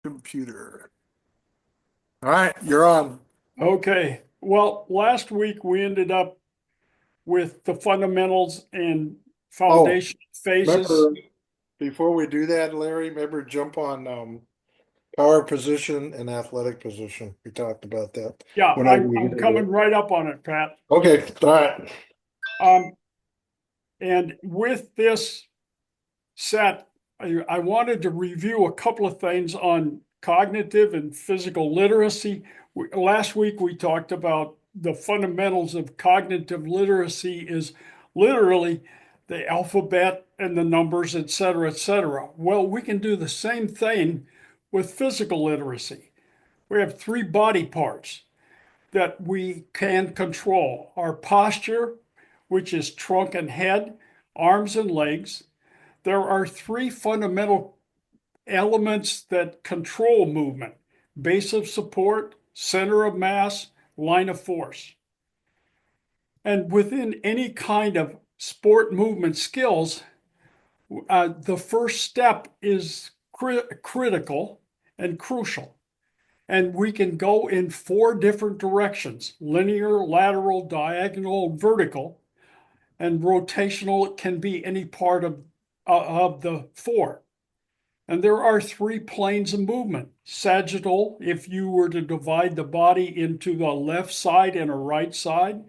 Computer. All right, you're on. Okay. Well, last week we ended up with the fundamentals and Oh, foundation phases. remember before we do that, Larry, remember jump on power position and athletic position. We talked about that Yeah, whenever I'm we I'm get into coming it. right up on it, Pat. Okay, all right. Um, and with this set, I wanted to review a couple of things on cognitive and physical literacy. Last week we talked about the fundamentals of cognitive literacy is literally the alphabet and the numbers, et cetera, et cetera. Well, we can do the same thing with physical literacy. We have three body parts that we can control: our posture, which is trunk and head, arms and legs. There are three fundamental elements that control movement: base of support, center of mass, line of force. And within any kind of sport movement skills, the first step is critical and crucial. And we can go in four different directions: linear, lateral, diagonal, vertical, and rotational can be any part of the four. And there are three planes of movement: sagittal, if you were to divide the body into the left side and a right side;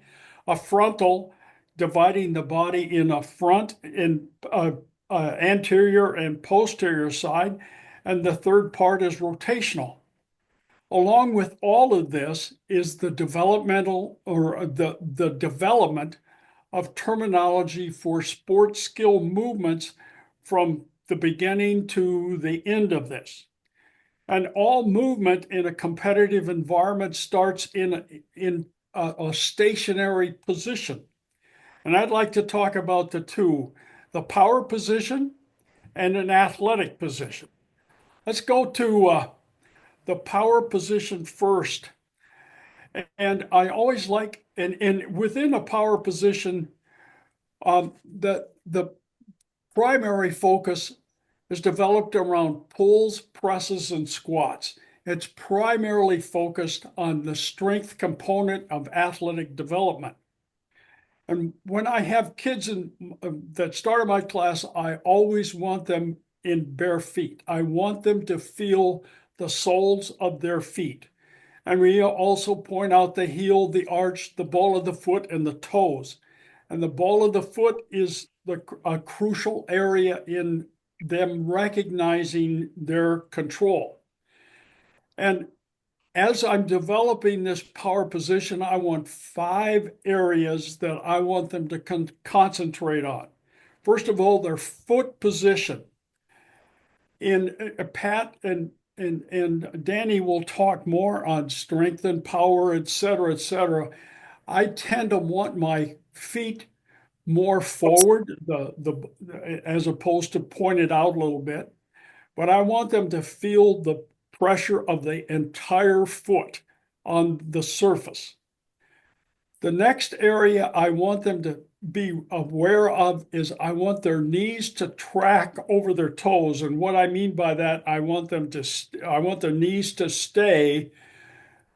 a frontal, dividing the body in a front and anterior and posterior side; and the third part is rotational. Along with all of this is the developmental or the development of terminology for sport skill movements from the beginning to the end of this. And all movement in a competitive environment starts in a stationary position. And I'd like to talk about the two: the power position and an athletic position. Let's go to the power position first. And I always like, and within a power position, the primary focus is developed around pulls, presses, and squats. It's primarily focused on the strength component of athletic development. And when I have kids that start my class, I always want them in bare feet. I want them to feel the soles of their feet. And we also point out the heel, the arch, the ball of the foot, and the toes. And the ball of the foot is a crucial area in them recognizing their control. And as I'm developing this power position, I want five areas that I want them to concentrate on. First of all, their foot position. In Pat and Danny will talk more on strength and power, et cetera, et cetera. I tend to want my feet more forward, as opposed to pointed out a little bit, but I want them to feel the pressure of the entire foot on the surface. The next area I want them to be aware of is I want their knees to track over their toes. And what I mean by that, I want their knees to stay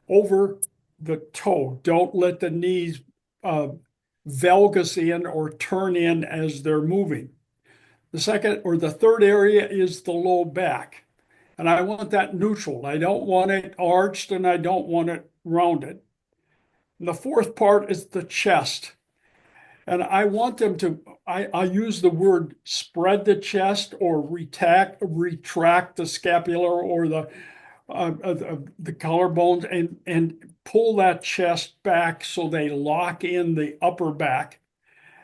over the toe. Don't let the knees uh, valgus in or turn in as they're moving. The second or the third area is the low back. And I want that neutral. I don't want it arched and I don't want it rounded. And the fourth part is the chest. And I want them to, I use the word spread the chest or retract the scapular or the collarbones and pull that chest back so they lock in the upper back.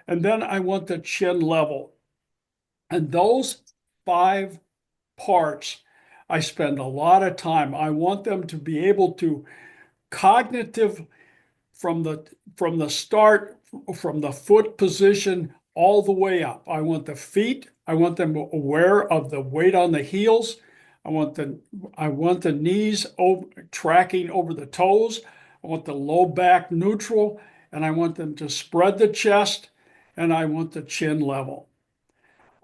And then I want the chin level. And those five parts, I spend a lot of time. I want them to be able to cognitive from the start, from the foot position all the way up. I want the feet. I want them aware of the weight on the heels. I want the knees tracking over the toes. I want the low back neutral, and I want them to spread the chest, and I want the chin level.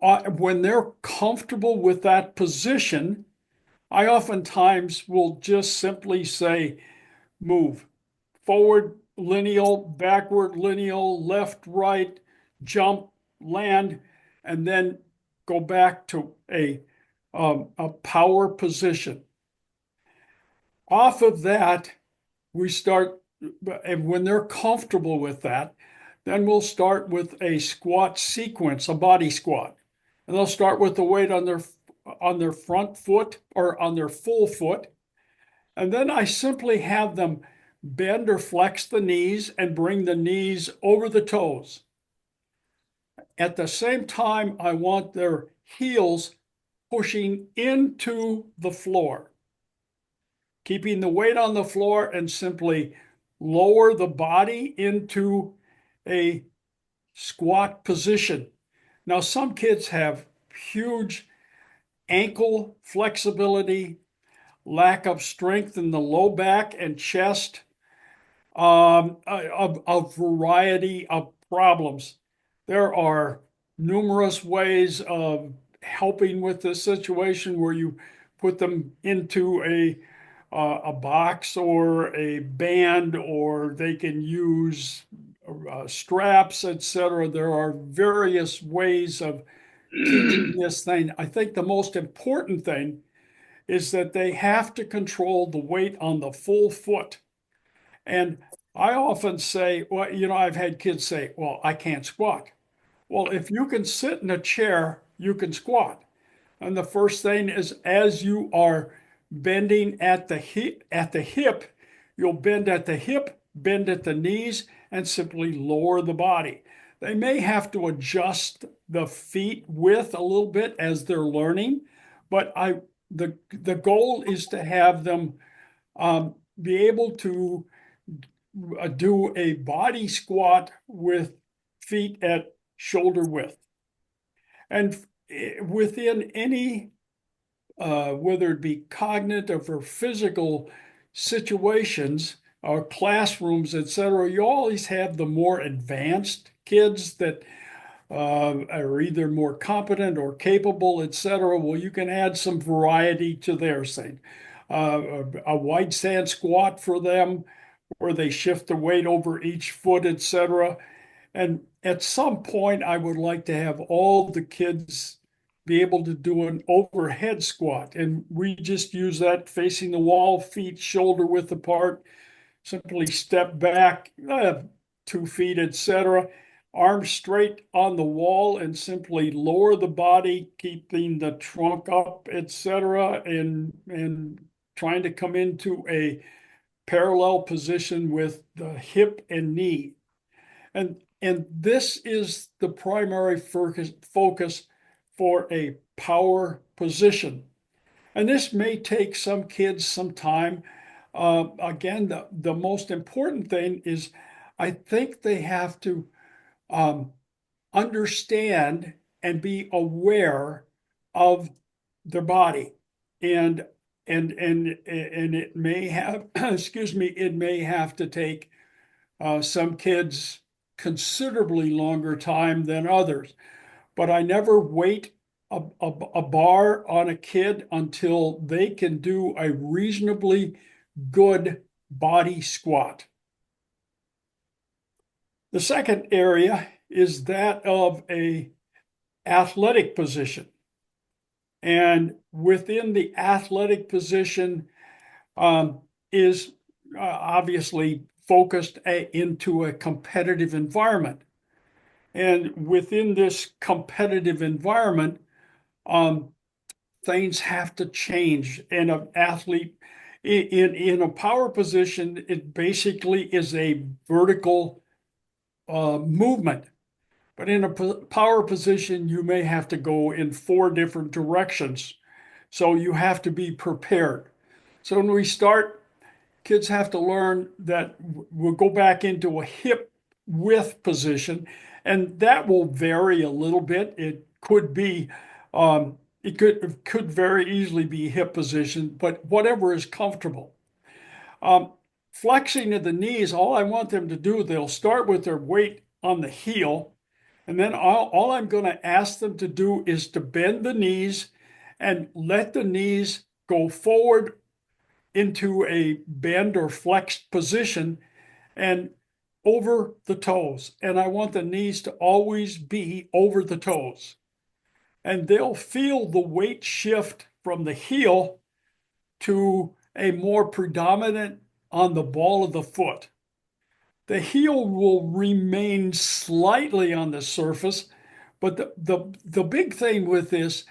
When they're comfortable with that position, I oftentimes will just simply say, move forward, lineal, backward, lineal, left, right, jump, land, and then go back to a power position. Off of that, we start, and when they're comfortable with that, then we'll start with a squat sequence, a body squat. And they'll start with the weight on their front foot or on their full foot. And then I simply have them bend or flex the knees and bring the knees over the toes. At the same time, I want their heels pushing into the floor, keeping the weight on the floor and simply lower the body into a squat position. Now, some kids have huge ankle flexibility, lack of strength in the low back and chest, a variety of problems. There are numerous ways of helping with this situation where you put them into a box or a band, or they can use straps, etc. There are various ways of teaching this thing. I think the most important thing is that they have to control the weight on the full foot. And I often say, well, I've had kids say, well, I can't squat. Well, if you can sit in a chair, you can squat. And the first thing is, as you are bending at the hip, you'll bend at the hip, bend at the knees, and simply lower the body. They may have to adjust the feet width a little bit as they're learning, but the goal is to have them be able to do a body squat with feet at shoulder width. And within any, whether it be cognitive or physical situations, or classrooms, etc., you always have the more advanced kids that are either more competent or capable, etc. Well, you can add some variety to their thing. A wide stand squat for them, where they shift the weight over each foot, etc. And at some point, I would like to have all the kids be able to do an overhead squat. And we just use that facing the wall, feet shoulder width apart, simply step back 2 feet, etc. Arms straight on the wall and simply lower the body, keeping the trunk up, etc. And trying to come into a parallel position with the hip and knee. And this is the primary focus for a power position. And this may take some kids some time. Again, the most important thing is I think they have to um, understand and be aware of their body. And and it may have, excuse me, it may have to take some kids considerably longer time than others. But I never weight a bar on a kid until they can do a reasonably good body squat. The second area is that of a athletic position. And within the athletic position is obviously focused into a competitive environment. And within this competitive environment, um, things have to change. And an athlete in a power position, it basically is a vertical movement. But in a power position, you may have to go in 4 different directions. So you have to be prepared. So when we start, kids have to learn that we'll go back into a hip width position, and that will vary a little bit. It could be, it could very easily be hip position, but whatever is comfortable. Um, Flexing of the knees, all I want them to do, they'll start with their weight on the heel, and then all I'm going to ask them to do is to bend the knees and let the knees go forward into a bend or flexed position and over the toes. And I want the knees to always be over the toes. And they'll feel the weight shift from the heel to a more predominant on the ball of the foot. The heel will remain slightly on the surface, but the big thing with this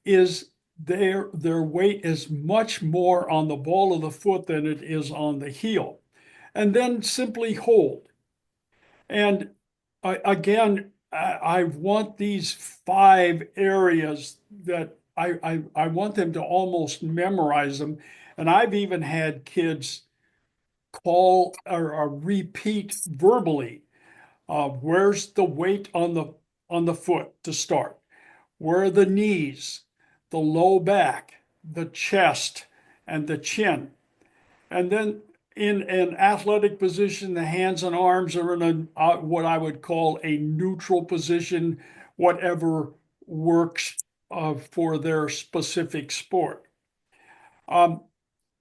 is their weight is much more on the ball of the foot than it is on the heel. And then simply hold. And again, I want these 5 areas that I want them to almost memorize them. And I've even had kids call or repeat verbally, where's the weight on the foot to start? Where are the knees, the low back, the chest, and the chin? And then in an athletic position, the hands and arms are in what I would call a neutral position, whatever works for their specific sport. Um,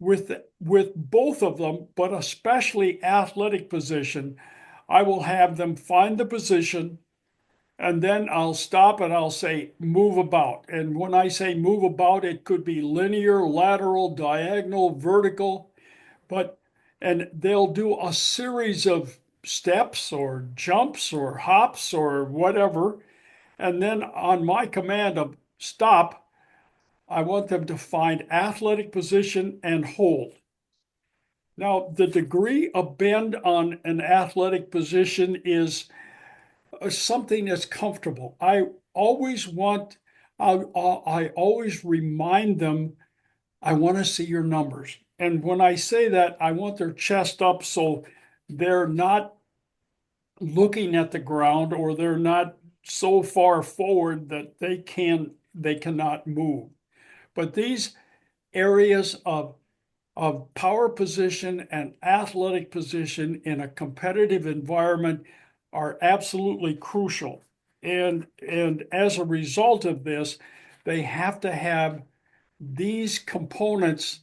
with both of them, but especially athletic position, I will have them find the position, and then I'll stop and I'll say move about. And when I say move about, it could be linear, lateral, diagonal, vertical, but and they'll do a series of steps or jumps or hops or whatever. And then on my command of stop, I want them to find athletic position and hold. Now, the degree of bend on an athletic position is something that's comfortable. I always remind them, I want to see your numbers. And when I say that, I want their chest up so they're not looking at the ground or they're not so far forward that they cannot move. But these areas of power position and athletic position in a competitive environment are absolutely crucial. And as a result of this, they have to have these components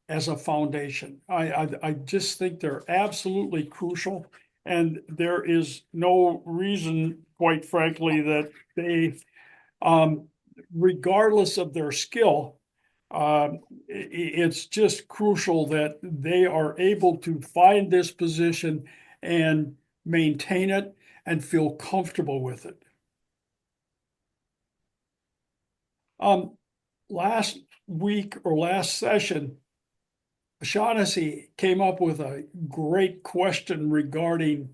as a foundation. I just think they're absolutely crucial. And there is no reason, quite frankly, that they, um, regardless of their skill, it's just crucial that they are able to find this position and maintain it and feel comfortable with it. Um, Last week or last session, Shaughnessy came up with a great question regarding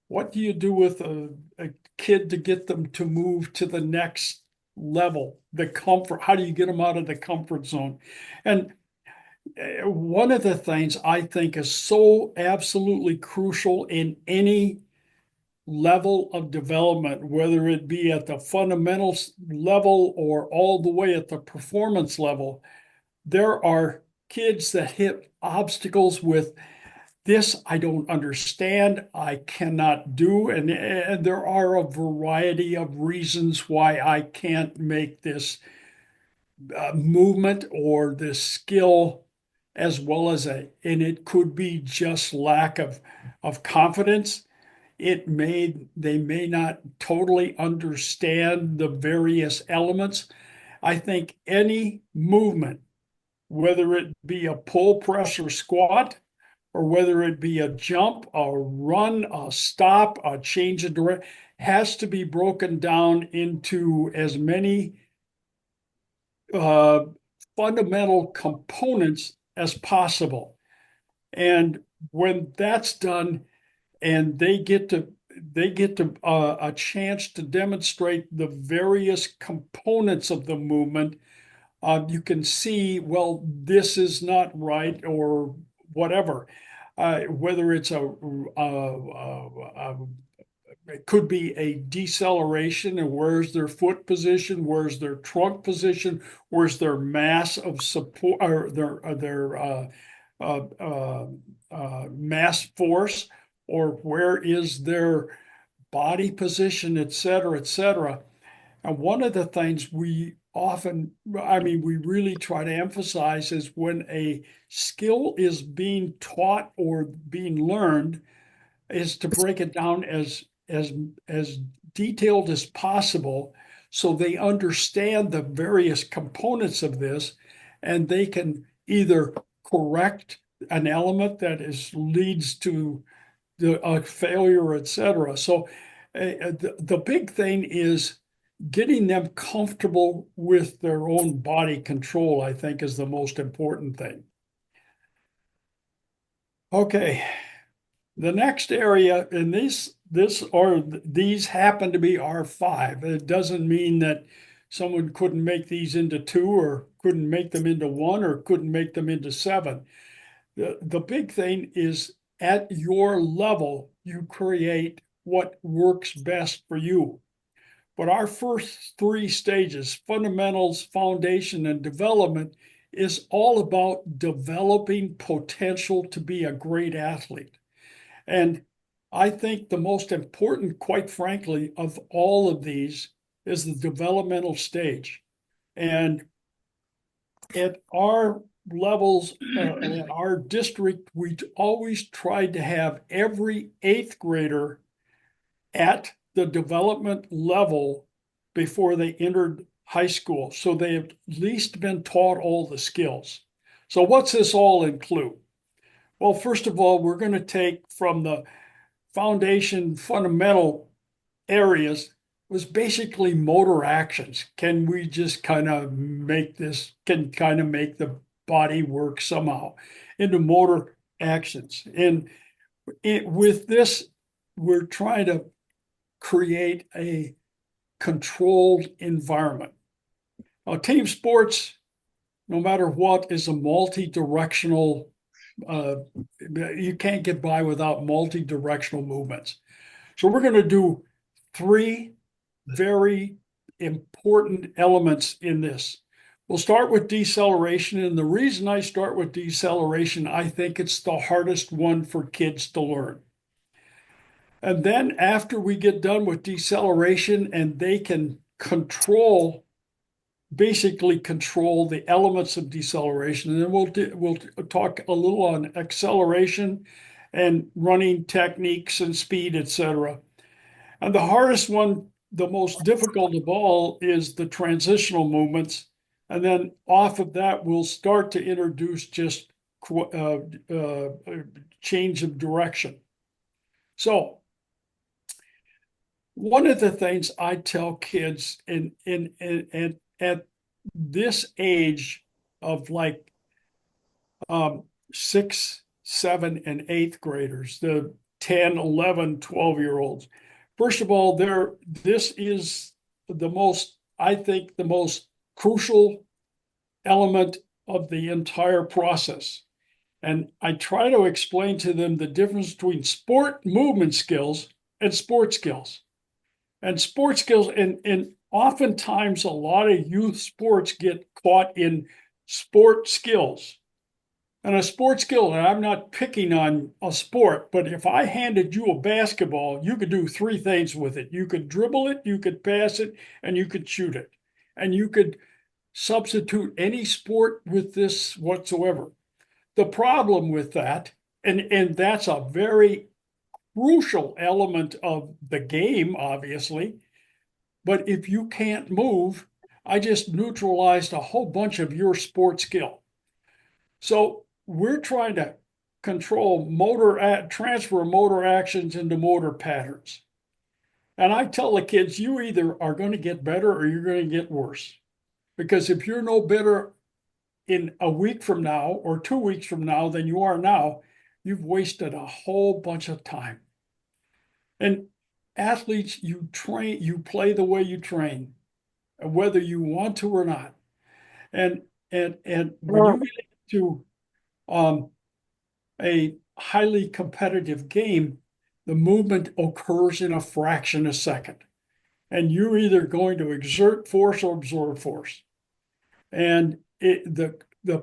what do you do with a kid to get them to move to the next level, the comfort, how do you get them out of the comfort zone? And one of the things I think is so absolutely crucial in any level of development, whether it be at the fundamentals level or all the way at the performance level, there are kids that hit obstacles with this I don't understand, I cannot do, and there are a variety of reasons why I can't make this movement or this skill as well as and it could be just lack of confidence. They may not totally understand the various elements. I think any movement, whether it be a pull, press, or squat, or whether it be a jump, a run, a stop, a change of direction, has to be broken down into as many uh, fundamental components as possible. And when that's done, and they get to a chance to demonstrate the various components of the movement, you can see, well, this is not right or whatever. Whether it's it could be a deceleration, and where's their foot position, where's their trunk position, where's their mass of support, or their uh, uh, mass force, or where is their body position, et cetera, et cetera. And one of the things we often, I mean, we really try to emphasize is when a skill is being taught or being learned, is to break it down as detailed as possible so they understand the various components of this and they can either correct an element that is leads to a failure, etc. So the big thing is getting them comfortable with their own body control, I think, is the most important thing. Okay, the next area, and these happen to be R5. It doesn't mean that someone couldn't make these into two or couldn't make them into one or couldn't make them into seven. The big thing is at your level, you create what works best for you. But our first three stages, fundamentals, foundation, and development, is all about developing potential to be a great athlete. And I think the most important, quite frankly, of all of these is the developmental stage. And at our levels, in our district, we always tried to have every eighth grader at the development level before they entered high school. So they have at least been taught all the skills. So what's this all include? Well, first of all, we're going to take from the foundation fundamental areas was basically motor actions. Can we just kind of make this, can kind of make the body work somehow into motor actions? And with this, we're trying to create a controlled environment. Now, team sports, no matter what, is a multi-directional, you can't get by without multi-directional movements. So we're going to do three very important elements in this. We'll start with deceleration. And the reason I start with deceleration, I think it's the hardest one for kids to learn. And then after we get done with deceleration and they can basically control the elements of deceleration. And then we'll talk a little on acceleration and running techniques and speed, etc. And the hardest one, the most difficult of all, is the transitional movements. And then off of that, we'll start to introduce just change of direction. So one of the things I tell kids at this age of like 6, 7, and 8th graders, the 10, 11, 12-year-olds. First of all, this is I think, the most crucial element of the entire process. And I try to explain to them the difference between sport movement skills and sport skills. And sports skills, and oftentimes a lot of youth sports get caught in sport skills. And a sport skill, and I'm not picking on a sport, but if I handed you a basketball, you could do three things with it. You could dribble it, you could pass it, and you could shoot it. And you could substitute any sport with this whatsoever. The problem with that, and that's a very crucial element of the game, obviously. But if you can't move, I just neutralized a whole bunch of your sport skill. So we're trying to transfer motor actions into motor patterns. And I tell the kids, you either are going to get better or you're going to get worse. Because if you're no better in a week from now or 2 weeks from now than you are now, you've wasted a whole bunch of time. And athletes, you play the way you train, whether you want to or not. And when you get into a highly competitive game, the movement occurs in a fraction of a second. And you're either going to exert force or absorb force. And the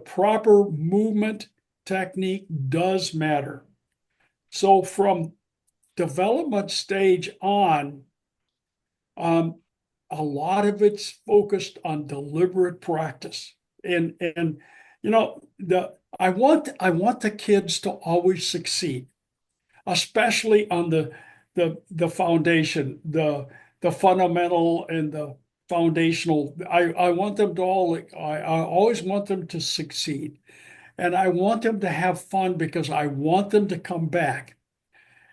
proper movement technique does matter. So from development stage on, a lot of it's focused on deliberate practice. And you know, I want the kids to always succeed, especially on the foundation, the fundamental and the foundational. I want them to I always want them to succeed. And I want them to have fun because I want them to come back.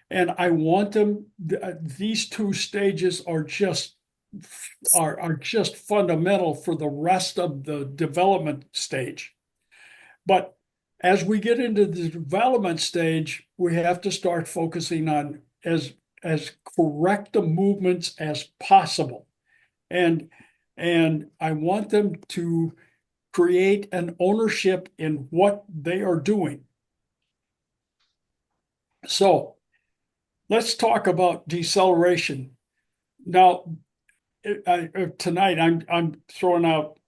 And I want them, these two stages are just fundamental for the rest of the development stage. But as we get into the development stage, we have to start focusing on as correct the movements as possible. And and I want them to create an ownership in what they are doing. So let's talk about deceleration. Now, tonight I'm throwing out.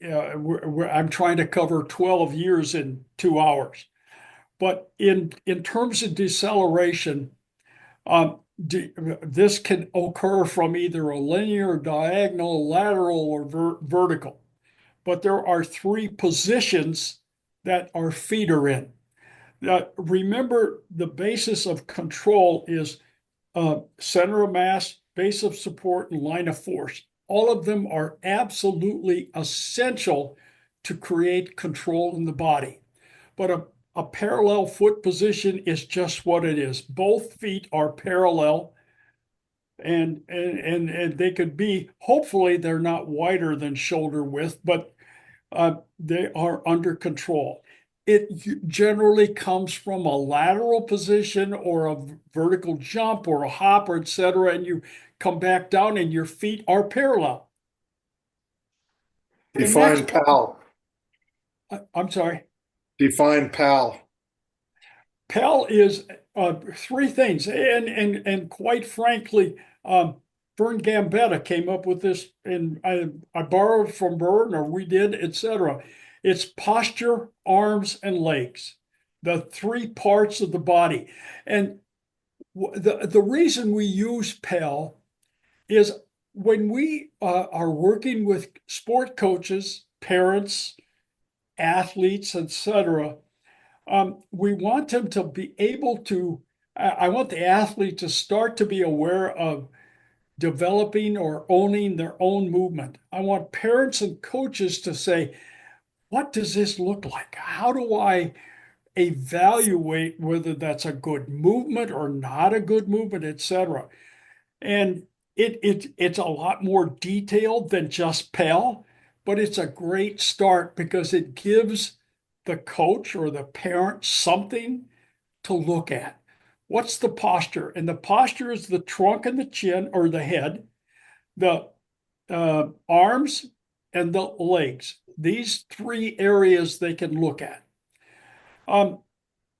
I'm trying to cover 12 years in 2 hours. But in terms of deceleration, this can occur from either a linear, diagonal, lateral, or vertical. But there are three positions that our feet are in. Remember, the basis of control is center of mass, base of support, and line of force. All of them are absolutely essential to create control in the body. But a parallel foot position is just what it is. Both feet are parallel, and they could be, hopefully, they're not wider than shoulder width, but they are under control. It generally comes from a lateral position or a vertical jump or a hop or etc. And you come back down and your feet are parallel. The Define next, PAL. I'm sorry, Define PAL. PAL is three things. And quite frankly, Vern Gambetta came up with this, and I borrowed from Vern, or we did, etc. It's posture, arms, and legs, the three parts of the body. And the reason we use PAL is when we are working with sport coaches, parents, athletes, etc. We want them to be able to. I want the athlete to start to be aware of developing or owning their own movement. I want parents and coaches to say, what does this look like? How do I evaluate whether that's a good movement or not a good movement, etc.? And it's a lot more detailed than just PAL, but it's a great start because it gives the coach or the parent something to look at. What's the posture? And the posture is the trunk and the chin or the head, the arms, and the legs. These three areas they can look at. Um,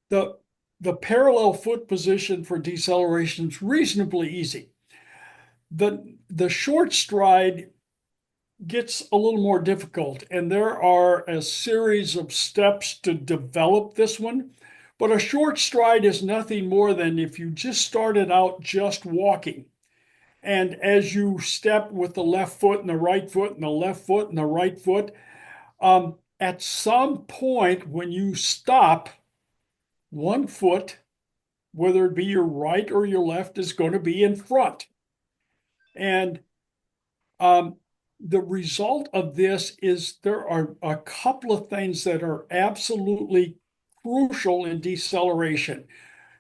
the the parallel foot position for deceleration is reasonably easy. The short stride gets a little more difficult, and there are a series of steps to develop this one. But a short stride is nothing more than if you just started out just walking. And as you step with the left foot and the right foot and the left foot and the right foot, at some point when you stop, one foot, whether it be your right or your left, is going to be in front. And um, the result of this is there are a couple of things that are absolutely crucial in deceleration.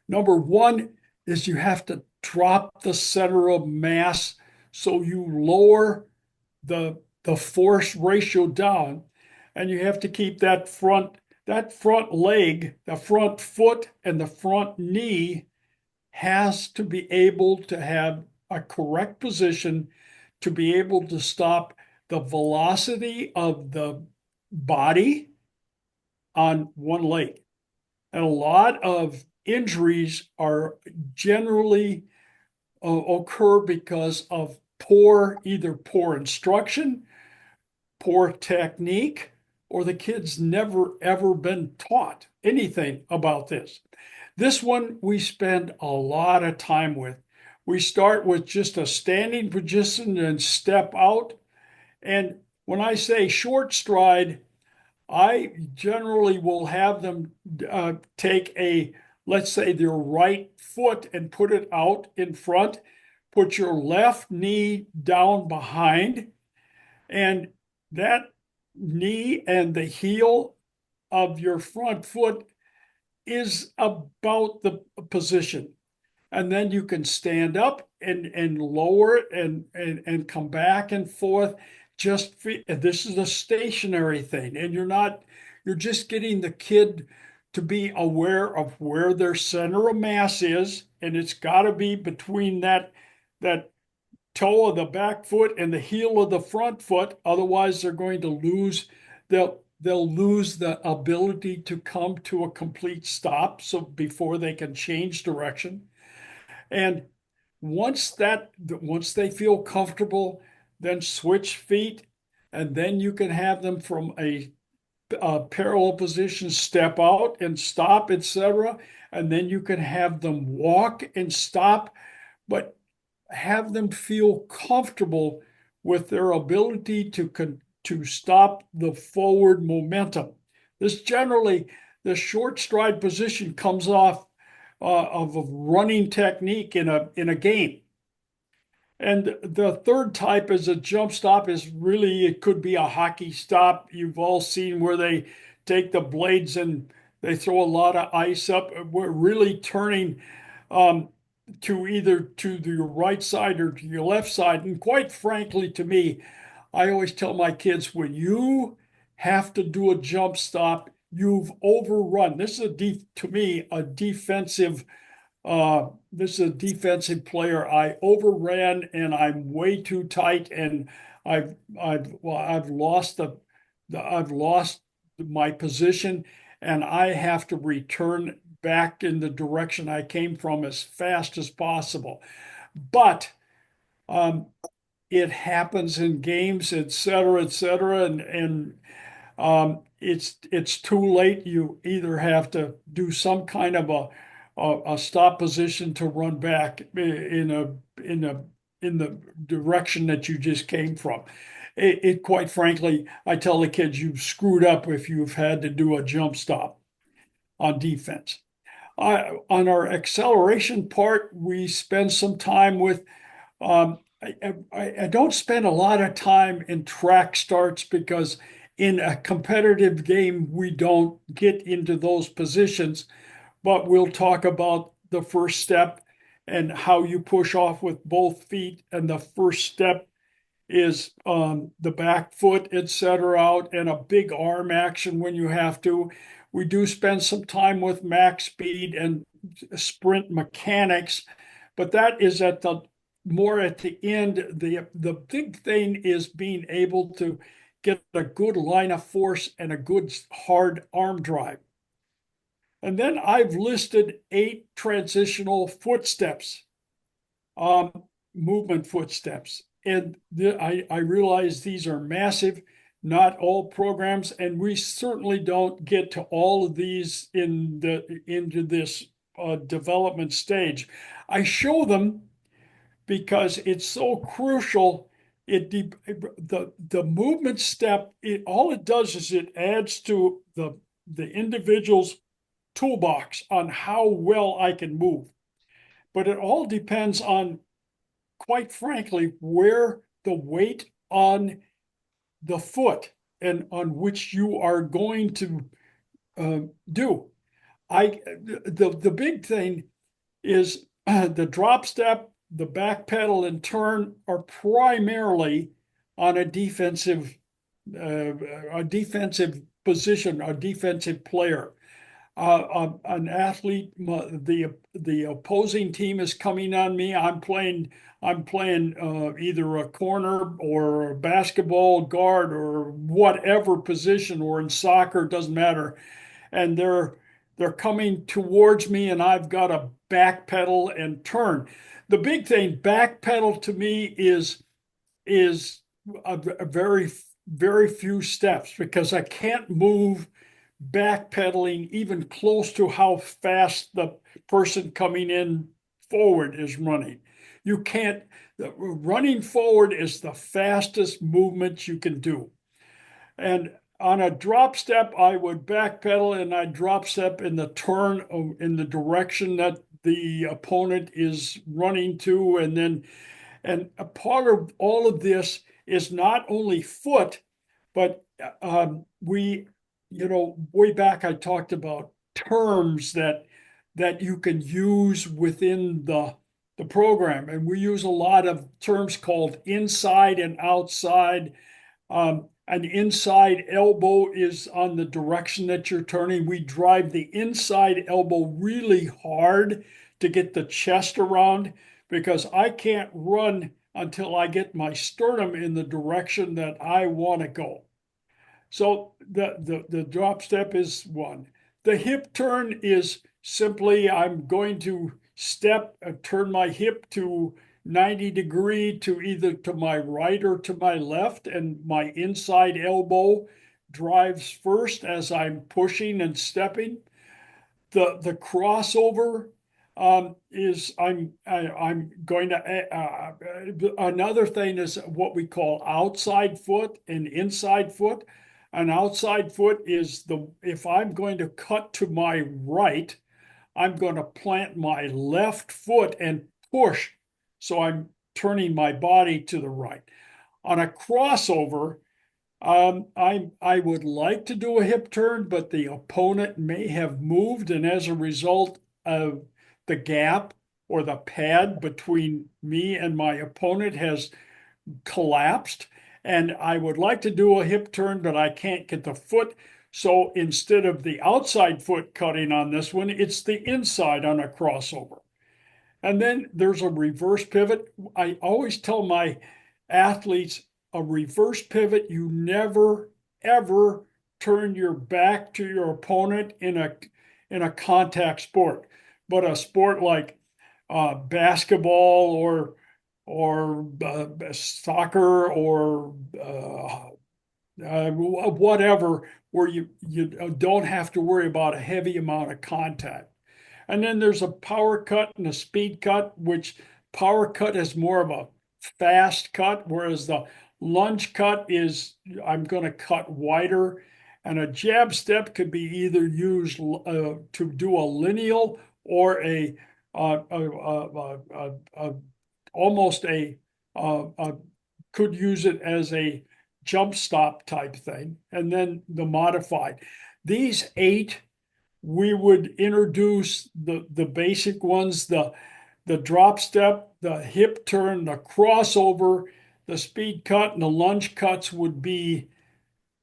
Number one is you have to drop the center of mass so you lower the force ratio down, and you have to keep that front leg, the front foot, and the front knee has to be able to have a correct position to be able to stop the velocity of the body on one leg. And a lot of injuries are generally occur because of either poor instruction, poor technique, or the kid's never ever been taught anything about this. This one we spend a lot of time with. We start with just a standing position and step out. And when I say short stride, I generally will have them take let's say their right foot and put it out in front, put your left knee down behind, and that knee and the heel of your front foot is about the position. And then you can stand up and lower it and come back and forth. This is a stationary thing, and you're just getting the kid to be aware of where their center of mass is, and it's got to be between that toe of the back foot and the heel of the front foot. Otherwise, they're going to lose. They'll lose the ability to come to a complete stop. So before they can change direction, and once they feel comfortable, then switch feet, and then you can have them from a parallel position, step out and stop, etc. And then you can have them walk and stop, but have them feel comfortable with their ability to stop the forward momentum. The short stride position comes off of a running technique in a game. And the third type is a jump stop. It could be a hockey stop. You've all seen where they take the blades and they throw a lot of ice up. We're really turning um, to either to the right side or to your left side. And quite frankly, to me, I always tell my kids, when you have to do a jump stop, you've overrun. To me, a defensive this is a defensive player. I overran and I'm way too tight, and I've lost I've lost my position, and I have to return back in the direction I came from as fast as possible. But um, it happens in games, et cetera, and it's too late. You either have to do some kind of a stop position to run back in the direction that you just came from. It quite frankly, I tell the kids you've screwed up if you've had to do a jump stop on defense. On our acceleration part, we spend some time with I don't spend a lot of time in track starts because in a competitive game, we don't get into those positions, but we'll talk about the first step and how you push off with both feet. And the first step is the back foot, etc., out and a big arm action when you have to. We do spend some time with max speed and sprint mechanics, but that is at the more at the end. The big thing is being able to get a good line of force and a good hard arm drive. And then I've listed 8 transitional footsteps, um, movement footsteps. And I realize these are massive, not all programs, and we certainly don't get to all of these into this development stage. I show them because it's so crucial. The movement step, all it does is it adds to the individual's toolbox on how well I can move. But it all depends on, quite frankly, where the weight on the foot and on which you are going to do. The big thing is the drop step, the back pedal and turn are primarily on a defensive position, a defensive player. An athlete, the opposing team is coming on me. I'm playing either a corner or a basketball guard or whatever position, or in soccer, it doesn't matter. And they're coming towards me, and I've got to backpedal and turn. The big thing, backpedal to me is a very few steps because I can't move backpedaling even close to how fast the person coming in forward is running. You can't, running forward is the fastest movement you can do. And on a drop step, I would backpedal and I'd drop step in the turn in the direction that the opponent is running to. And a part of all of this is not only foot, but way back I talked about terms that you can use within the program. And we use a lot of terms called inside and outside. An inside elbow is on the direction that you're turning. We drive the inside elbow really hard to get the chest around because I can't run until I get my sternum in the direction that I want to go. So the drop step is one. The hip turn is simply I'm going to turn my hip to 90 degree to either to my right or to my left, and my inside elbow drives first as I'm pushing and stepping. The crossover is I'm going to another thing is what we call outside foot and inside foot. An outside foot is if I'm going to cut to my right, I'm going to plant my left foot and push, so I'm turning my body to the right. On a crossover, I would like to do a hip turn, but the opponent may have moved, and as a result of the gap or the pad between me and my opponent has collapsed. And I would like to do a hip turn, but I can't get the foot. So instead of the outside foot cutting on this one, it's the inside on a crossover. And then there's a reverse pivot. I always tell my athletes a reverse pivot, you never, ever turn your back to your opponent in a contact sport. But a sport like basketball or soccer or whatever, where you don't have to worry about a heavy amount of contact. And then there's a power cut and a speed cut, which power cut is more of a fast cut, whereas the lunge cut is I'm going to cut wider. And a jab step could be either used to do a lineal or uh, almost could use it as a jump stop type thing. And then the modified. These eight we would introduce the basic ones, the drop step, the hip turn, the crossover, the speed cut, and the lunge cuts would be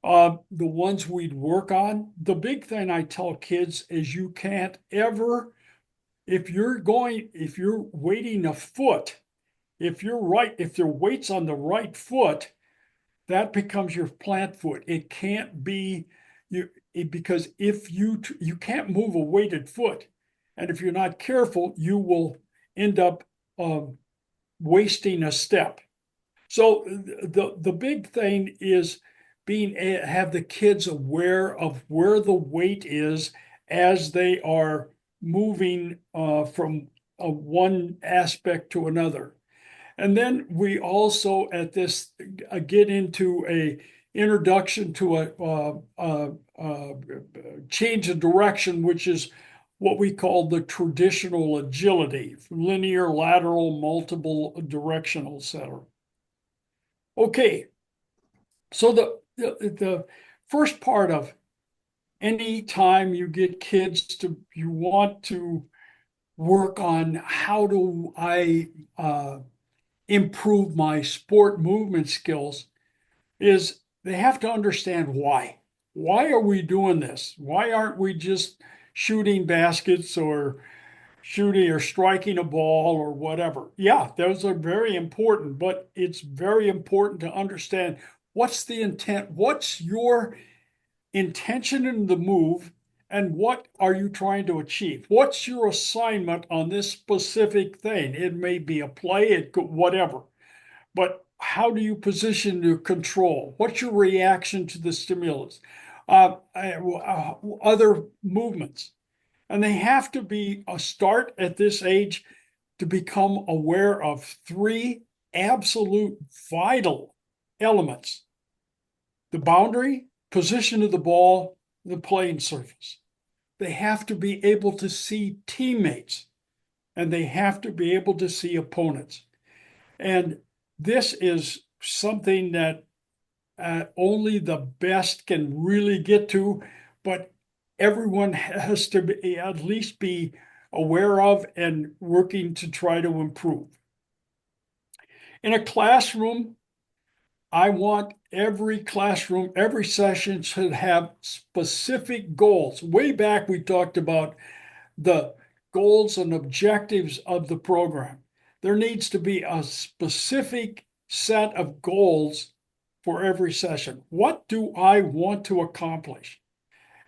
the ones we'd work on. The big thing I tell kids is you can't ever, if you're weighting a foot, if your weight's on the right foot, that becomes your plant foot. It can't be because if you can't move a weighted foot, and if you're not careful, you will end up wasting a step. So the big thing is have the kids aware of where the weight is as they are moving from one aspect to another. And then we also at this get into a introduction to a change of direction, which is what we call the traditional agility, linear, lateral, multiple directional, etc. Okay, so the first part of any time you get kids you want to work on how do I improve my sport movement skills is they have to understand why. Why are we doing this? Why aren't we just shooting baskets or shooting or striking a ball or whatever? Yeah, those are very important, but it's very important to understand what's the intent, what's your intention in the move, and what are you trying to achieve? What's your assignment on this specific thing? It may be a play, it could whatever. But how do you position your control? What's your reaction to the stimulus? Other movements. And they have to be a start at this age. to become aware of three absolute vital elements: the boundary, position of the ball, the playing surface. They have to be able to see teammates, and they have to be able to see opponents. And this is something that only the best can really get to, but everyone has to at least be aware of and working to try to improve. In a classroom, I want every classroom, every session should have specific goals. Way back, we talked about the goals and objectives of the program. There needs to be a specific set of goals for every session. What do I want to accomplish?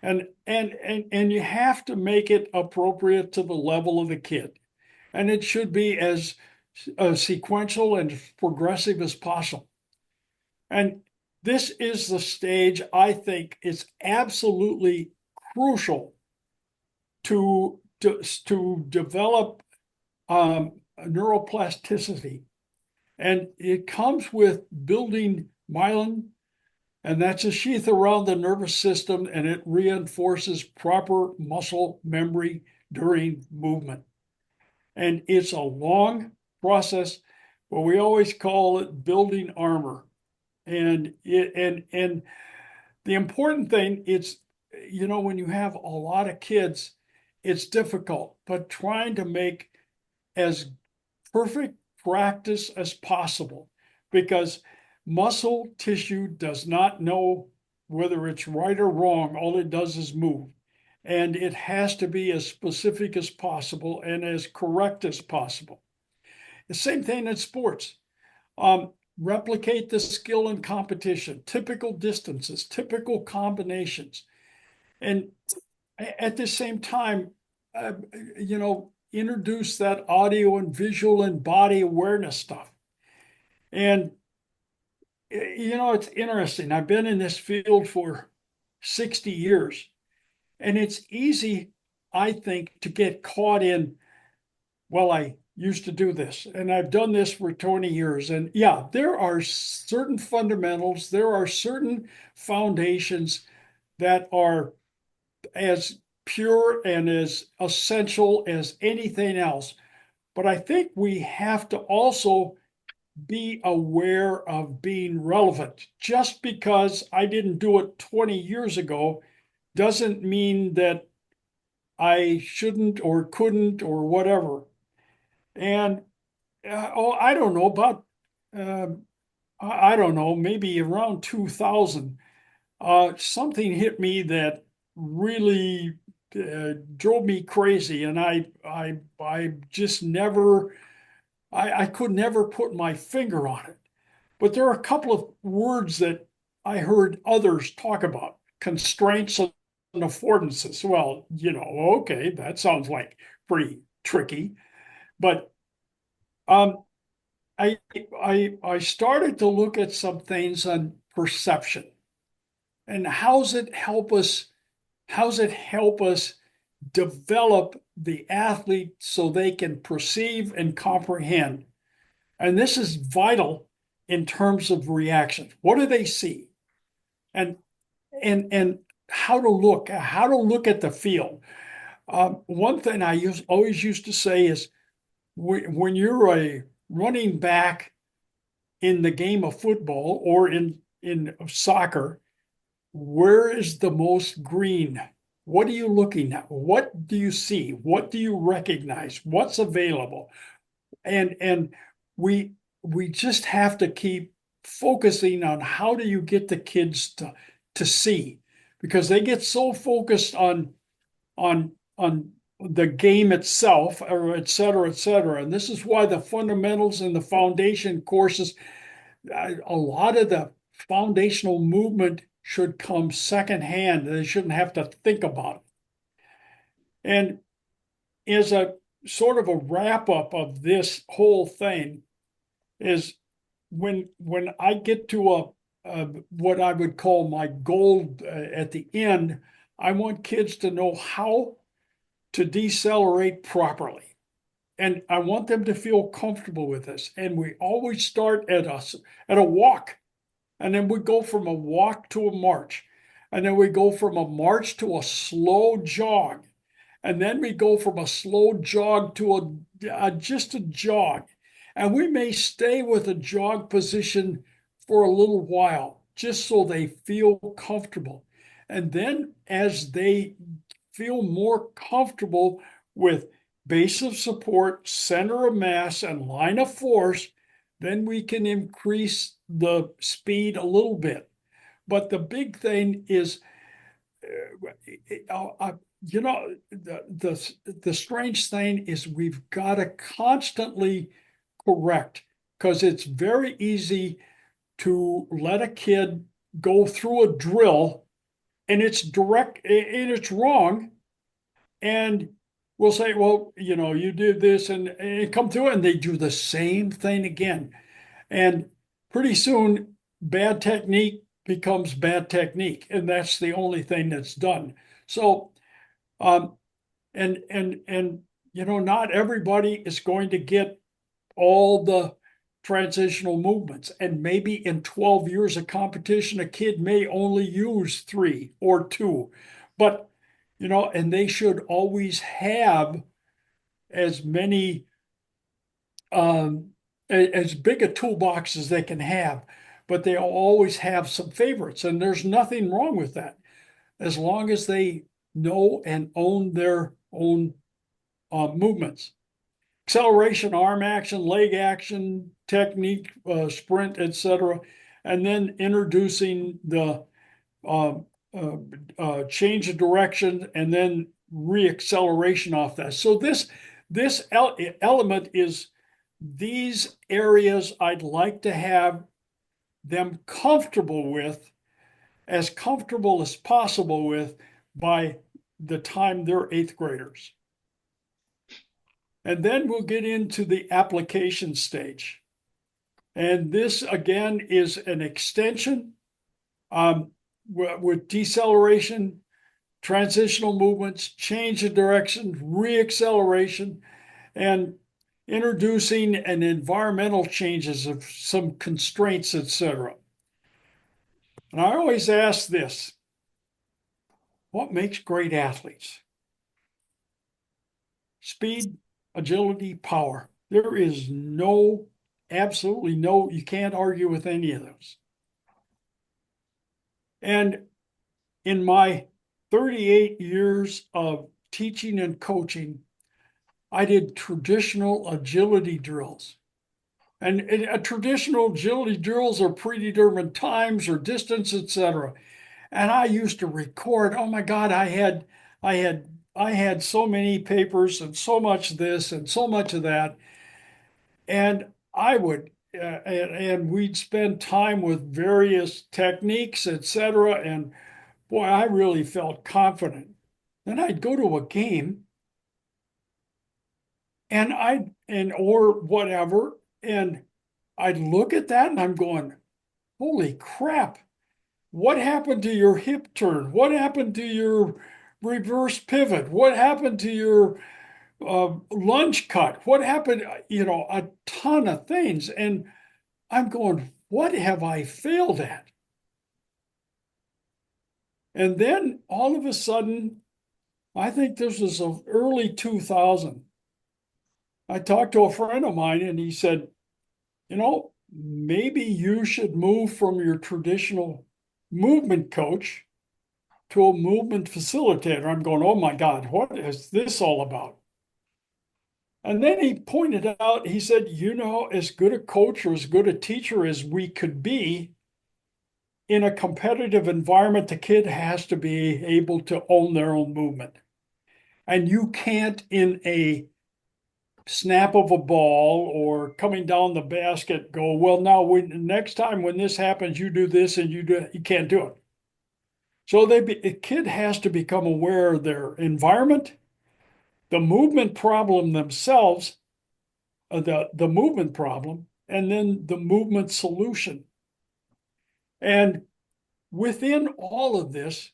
And you have to make it appropriate to the level of the kid. And it should be as sequential and progressive as possible. And this is the stage I think is absolutely crucial to develop neuroplasticity. And it comes with building myelin, and that's a sheath around the nervous system, and it reinforces proper muscle memory during movement. And it's a long process, but we always call it building armor. And the important thing, it's, when you have a lot of kids, it's difficult, but trying to make as perfect practice as possible, because muscle tissue does not know whether it's right or wrong. All it does is move. And it has to be as specific as possible and as correct as possible. The same thing in sports. Replicate the skill in competition, typical distances, typical combinations. And at the same time, uh, introduce that audio and visual and body awareness stuff. And, it's interesting. I've been in this field for 60 years, and it's easy, I think, to get caught in, well, I used to do this and I've done this for 20 years. And yeah, there are certain fundamentals, there are certain foundations that are as pure and as essential as anything else. But I think we have to also be aware of being relevant. Just because I didn't do it 20 years ago doesn't mean that I shouldn't or couldn't or whatever. And I don't know, about, uh, I don't know, maybe around 2000, something hit me that really drove me crazy. And I just never, I could never put my finger on it. But there are a couple of words that I heard others talk about: constraints and affordances. Well, okay, that sounds like pretty tricky. But um, I started to look at some things on perception and how's it help us develop the athlete so they can perceive and comprehend. And this is vital in terms of reaction. What do they see? And and how to look at the field. One thing always used to say is, when you're a running back in the game of football or in soccer, where is the most green? What are you looking at? What do you see? What do you recognize? What's available? And we just have to keep focusing on how do you get the kids to see, because they get so focused on the game itself, or et cetera, et cetera. And this is why the fundamentals and the foundation courses, a lot of the foundational movement should come secondhand. They shouldn't have to think about it. And as a sort of a wrap up of this whole thing, is when I get to what I would call my goal at the end, I want kids to know how to decelerate properly. and I want them to feel comfortable with this. And we always start at a walk, and then we go from a walk to a march, and then we go from a march to a slow jog, and then we go from a slow jog to just a jog. And we may stay with a jog position for a little while, just so they feel comfortable. And then as they feel more comfortable with base of support, center of mass, and line of force, then we can increase the speed a little bit. But the big thing is, you know, the strange thing is we've got to constantly correct, because it's very easy to let a kid go through a drill and it's direct and it's wrong, and we'll say, well, you did this, and come through, and they do the same thing again. And pretty soon, bad technique becomes bad technique, and that's the only thing that's done. So, um, and not everybody is going to get all the transitional movements. And maybe in 12 years of competition, a kid may only use three or two. But, and they should always have as many, as big a toolbox as they can have. But they'll always have some favorites. And there's nothing wrong with that, as long as they know and own their own movements. Acceleration, arm action, leg action, technique, sprint, etc. And then introducing the uh, change of direction and then reacceleration off that. So this element is these areas I'd like to have them comfortable with, as comfortable as possible with, by the time they're eighth graders. And then we'll get into the application stage. And this again is an extension with deceleration, transitional movements, change of direction, reacceleration, and introducing an environmental changes of some constraints, etc. And I always ask this: what makes great athletes? Speed, agility, power. There is absolutely no, you can't argue with any of those. And in my 38 years of teaching and coaching, I did traditional agility drills. And traditional agility drills are predetermined times or distance, etc. And I used to record. Oh my God, I had so many papers and so much this and so much of that. And I would, and we'd spend time with various techniques, etc. And boy, I really felt confident. Then I'd go to a game or whatever, and I'd look at that and I'm going, holy crap, what happened to your hip turn? What happened to your reverse pivot? What happened to your lunge cut? What happened? A ton of things. And I'm going, what have I failed at? And then all of a sudden, I think this was early 2000. I talked to a friend of mine and he said, maybe you should move from your traditional movement coach to a movement facilitator. I'm going, oh my God, what is this all about? And then he pointed out, he said, as good a coach or as good a teacher as we could be in a competitive environment, the kid has to be able to own their own movement. And you can't, in a snap of a ball or coming down the basket, go, well, now next time when this happens, you do this and you do it. You can't do it. So a kid has to become aware of their environment, the movement problem themselves, the movement problem, and then the movement solution. And within all of this,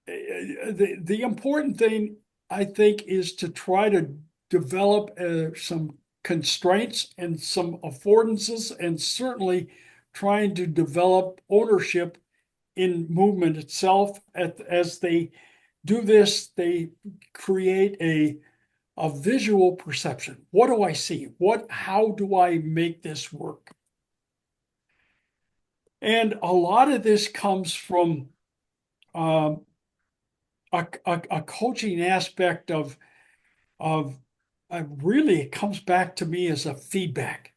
the important thing I think, is to try to develop some constraints and some affordances, and certainly trying to develop ownership in movement itself. As they do this, they create a visual perception. What do I see? How do I make this work? And a lot of this comes from um, a coaching aspect of really, it comes back to me as a feedback,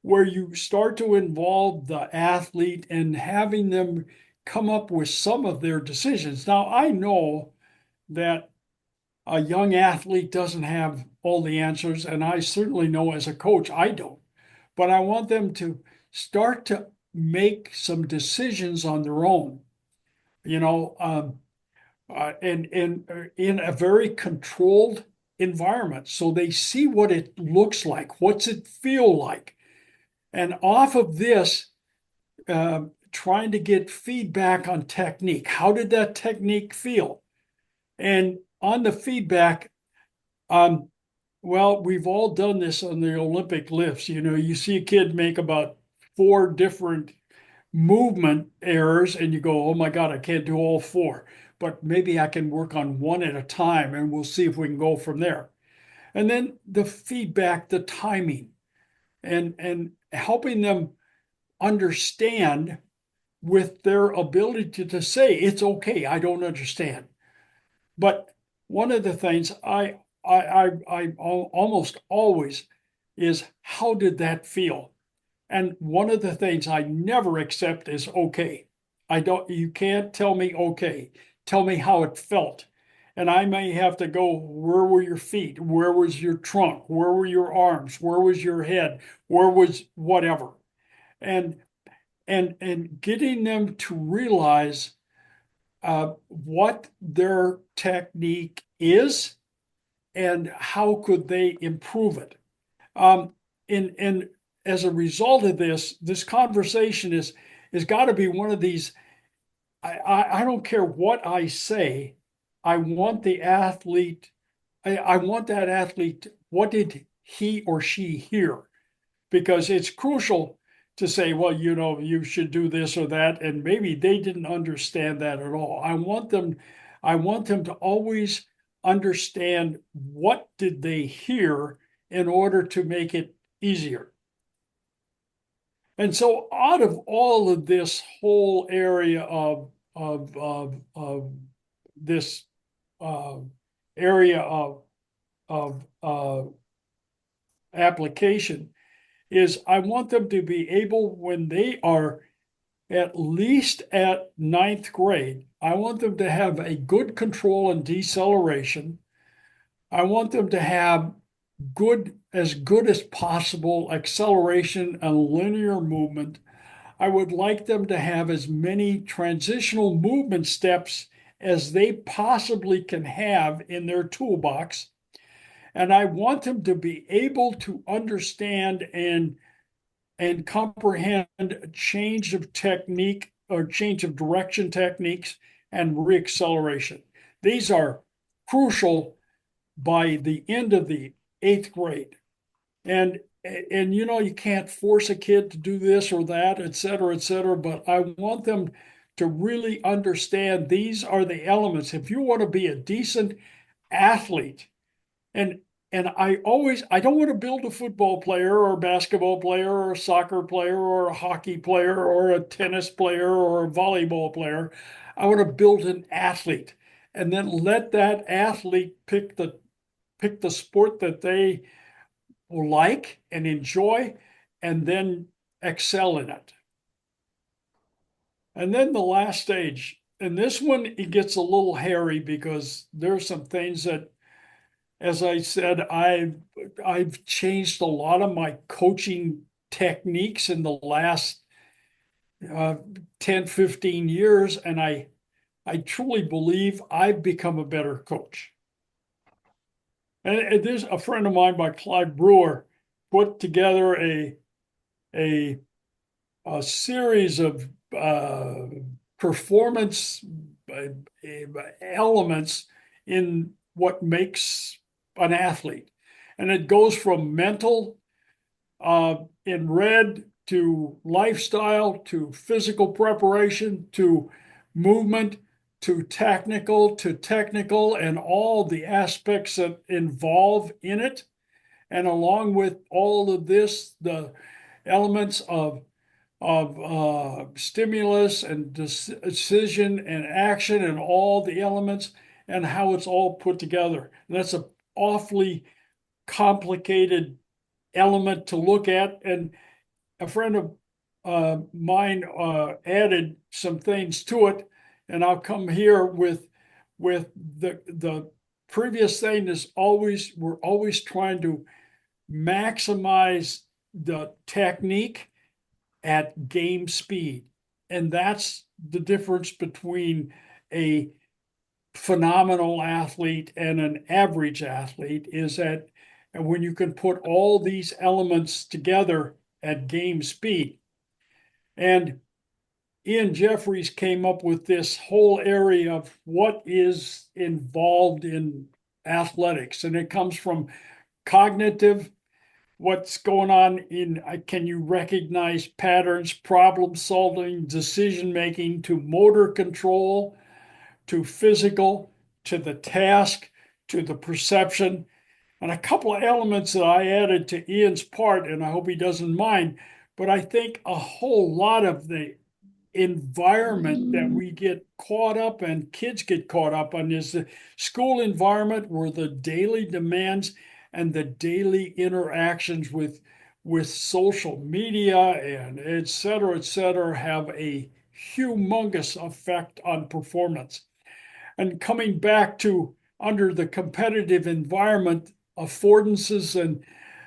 where you start to involve the athlete and having them come up with some of their decisions. Now, I know that a young athlete doesn't have all the answers, and I certainly know as a coach I don't. But I want them to start to make some decisions on their own, you know, and in a very controlled environment, so they see what it looks like, what's it feel like, and off of this, trying to get feedback on technique. How did that technique feel? And on the feedback, um, well, we've all done this on the Olympic lifts. You know, you see a kid make about four different movement errors, and you go, oh my God, I can't do all four. But maybe I can work on one at a time, and we'll see if we can go from there. And then the feedback, the timing, and helping them understand with their ability to say, it's okay, I don't understand. But one of the things I almost always is, how did that feel? And one of the things I never accept is okay. You can't tell me okay. Tell me how it felt. And I may have to go, where were your feet? Where was your trunk? Where were your arms? Where was your head? Where was whatever? And and getting them to realize what their technique is and how could they improve it. Um, and as a result of this conversation is got to be one of these. I don't care what I say. I want the athlete. I want that athlete. What did he or she hear? Because it's crucial to say, well, you know, you should do this or that, and maybe they didn't understand that at all. I want them to always understand what did they hear in order to make it easier. And so out of all of this whole area of this uh, area of application, is I want them to be able, when they are at least at ninth grade, I want them to have a good control and deceleration. I want them to have as good as possible acceleration and linear movement. I would like them to have as many transitional movement steps as they possibly can have in their toolbox. And I want them to be able to understand and comprehend change of technique or change of direction techniques and reacceleration. These are crucial by the end of the eighth grade. And you know, you can't force a kid to do this or that, et cetera, but I want them to really understand these are the elements. If you want to be a decent athlete, and I don't want to build a football player or a basketball player or a soccer player or a hockey player or a tennis player or a volleyball player. I want to build an athlete, and then let that athlete pick the sport that they like and enjoy, and then excel in it. And then the last stage, and this one, it gets a little hairy because there's some things that, as I said, I've changed a lot of my coaching techniques in the last uh, 10, 15 years, and I truly believe I've become a better coach. And there's a friend of mine by Clyde Brewer put together a, a series of performance uh, elements in what makes an athlete. And it goes from mental in red to lifestyle to physical preparation to movement to technical and all the aspects that involve in it. And along with all of this, the elements of stimulus and decision and action and all the elements and how it's all put together. And that's an awfully complicated element to look at. And a friend of mine added some things to it, and I'll come here with the previous thing is always we're always trying to maximize the technique at game speed. And that's the difference between a phenomenal athlete and an average athlete is that when you can put all these elements together at game speed. And Ian Jeffries came up with this whole area of what is involved in athletics. And it comes from cognitive, what's going on in can you recognize patterns, problem solving, decision making, to motor control, to physical, to the task, to the perception, and a couple of elements that I added to Ian's part, and I hope he doesn't mind. But I think a whole lot of the environment that we get caught up and kids get caught up on is the school environment where the daily demands and the daily interactions with social media and et cetera, have a humongous effect on performance. And coming back to under the competitive environment, affordances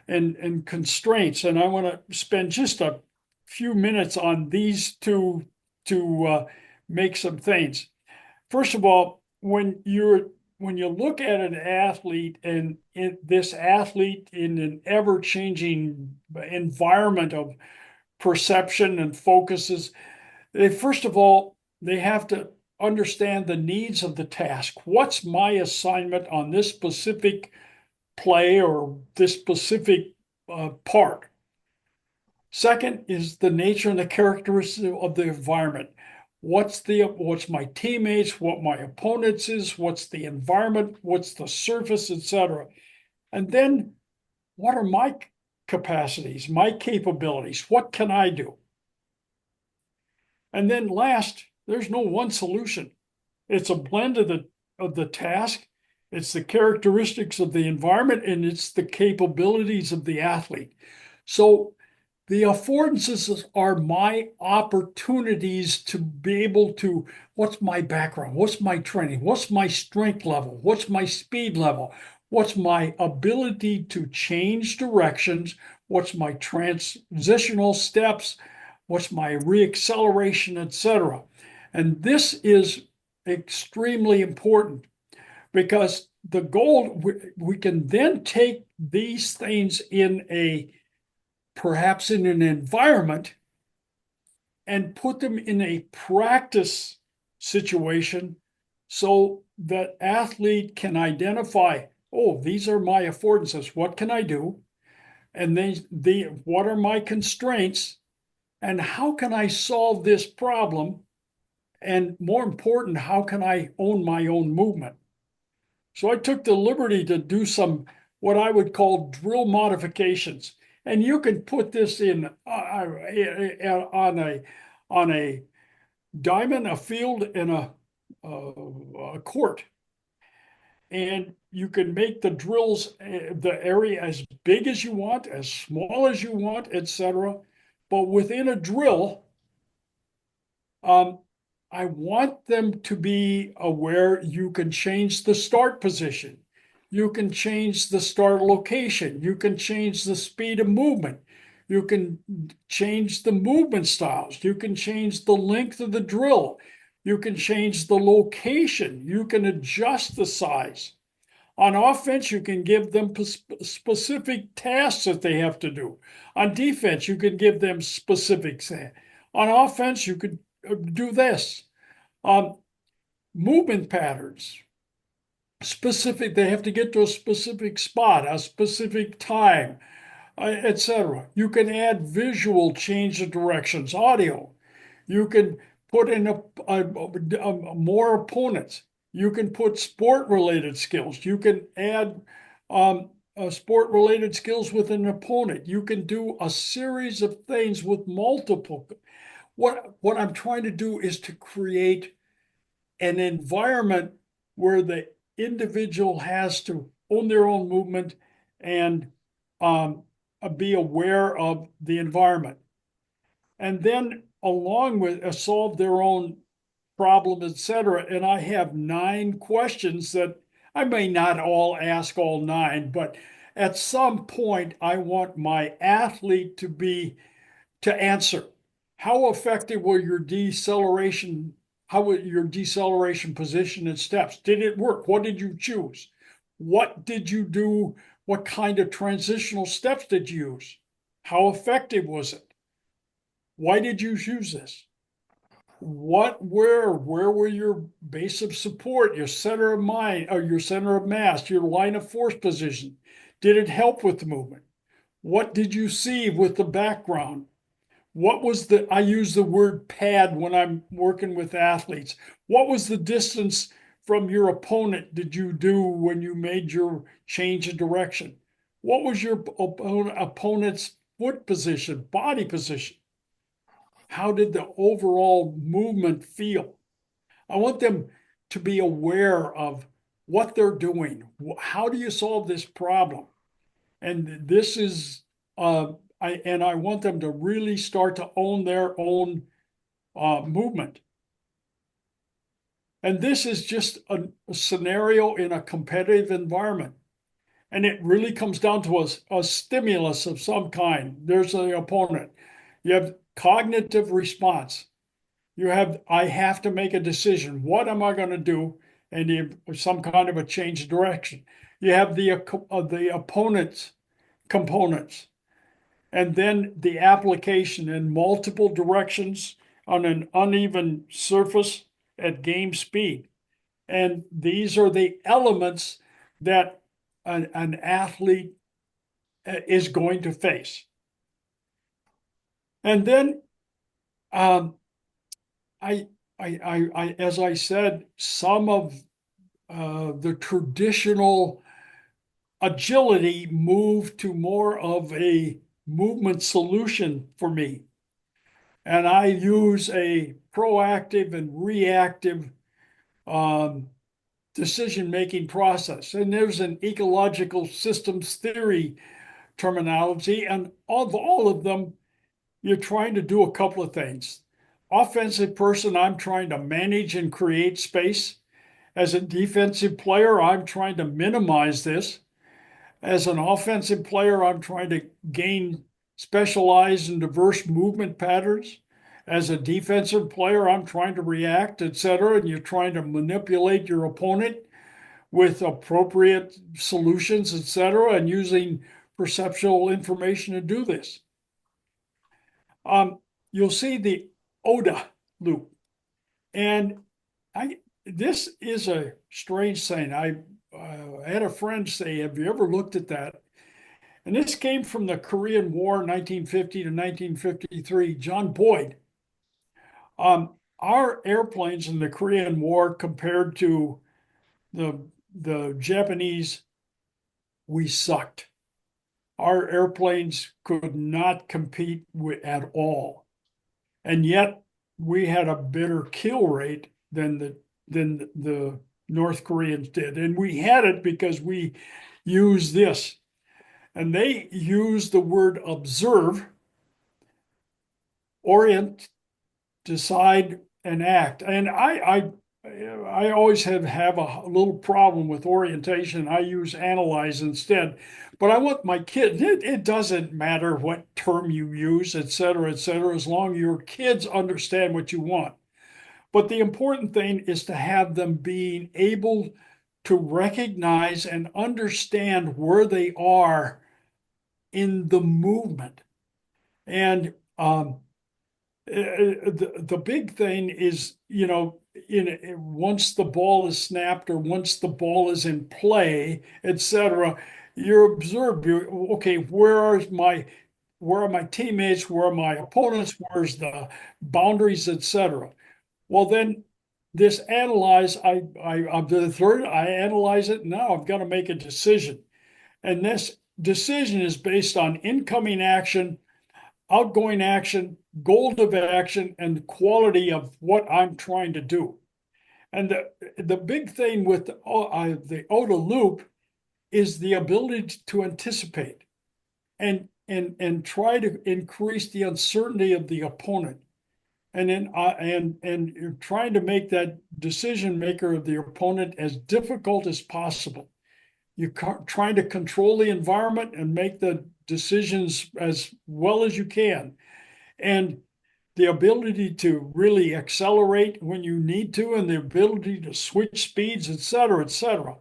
and constraints. And I want to spend just a few minutes on these two to make some things. First of all, when you look at an athlete and this athlete in an ever-changing environment of perception and focuses, first of all, they have to understand the needs of the task. What's my assignment on this specific play or this specific part? Second is the nature and the characteristics of the environment. What's my teammates, what my opponents is, what's the environment, what's the surface, etc. And then what are my capacities, my capabilities? What can I do? And then last, there's no one solution. It's a blend of the task, it's the characteristics of the environment, and it's the capabilities of the athlete. So the affordances are my opportunities to be able to, what's my background? What's my training? What's my strength level? What's my speed level? What's my ability to change directions? What's my transitional steps? What's my reacceleration, etc. And this is extremely important because the goal, we can then take these things perhaps in an environment and put them in a practice situation so that athlete can identify, oh, these are my affordances. What can I do? And what are my constraints? And how can I solve this problem? And more important, how can I own my own movement? So I took the liberty to do some what I would call drill modifications. And you can put this in on a diamond, a field, and a court. And you can make the drills, the area as big as you want, as small as you want, etc. But within a drill, I want them to be aware you can change the start position. You can change the start location. You can change the speed of movement. You can change the movement styles. You can change the length of the drill. You can change the location. You can adjust the size. On offense, you can give them specific tasks that they have to do. On defense, you can give them specifics. On offense, you could do this. Movement patterns. specific, they have to get to a specific spot, a specific time, etc. You can add visual change of directions, audio. You can put in more opponents. You can put sport related skills. You can add sport related skills with an opponent. You can do a series of things with multiple. What I'm trying to do is to create an environment where the individual has to own their own movement and um, be aware of the environment. And then, along with solve their own problem, etc. And I have 9 questions that I may not all ask all 9, but at some point, I want my athlete to answer. How effective were your deceleration? How were your deceleration position and steps? Did it work? What did you choose? What did you do? What kind of transitional steps did you use? How effective was it? Why did you choose this? Where were your base of support, your center of mind, or your center of mass, your line of force position? Did it help with the movement? What did you see with the background? I use the word pad when I'm working with athletes. What was the distance from your opponent did you do when you made your change of direction? What was your opponent's foot position, body position? How did the overall movement feel? I want them to be aware of what they're doing. How do you solve this problem? And this is, I want them to really start to own their own movement. And this is just a scenario in a competitive environment. And it really comes down to a stimulus of some kind. There's the opponent. You have cognitive response. I have to make a decision. What am I going to do? And you have some kind of a change of direction. You have the opponent's components, and then the application in multiple directions on an uneven surface at game speed. And these are the elements that an athlete is going to face. And then um, as I said, some of the traditional agility moved to more of a movement solution for me. And I use a proactive and reactive um, decision-making process. And there's an ecological systems theory terminology, and of all of them, you're trying to do a couple of things. Offensive person, I'm trying to manage and create space. As a defensive player, I'm trying to minimize this. As an offensive player, I'm trying to gain specialized and diverse movement patterns. As a defensive player, I'm trying to react, etc. And you're trying to manipulate your opponent with appropriate solutions, etc., and using perceptual information to do this. You'll see the ODA loop. And this is a strange thing. I had a friend say, have you ever looked at that? And this came from the Korean War, 1950 to 1953. John Boyd. Our airplanes in the Korean War compared to the Japanese, we sucked. Our airplanes could not compete at all. And yet we had a better kill rate than the North Koreans did. And we had it because we used this. And they use the word observe, orient, decide, and act. And I always have a little problem with orientation. I use analyze instead. But I want my kids, it doesn't matter what term you use, et cetera, as long as your kids understand what you want. But the important thing is to have them being able to recognize and understand where they are in the movement. And the big thing is, once the ball is snapped or once the ball is in play, etc., you're observed. Okay, where are my teammates? Where are my opponents? Where's the boundaries, etc. Well, then this analyze, I observe it, I analyze it. Now I've got to make a decision. And this decision is based on incoming action, outgoing action, goal of action, and the quality of what I'm trying to do. And the big thing with the OTA loop is the ability to anticipate and try to increase the uncertainty of the opponent. And then and you're trying to make that decision maker of the opponent as difficult as possible. You're trying to control the environment and make the decisions as well as you can. And the ability to really accelerate when you need to, and the ability to switch speeds, et cetera, et cetera.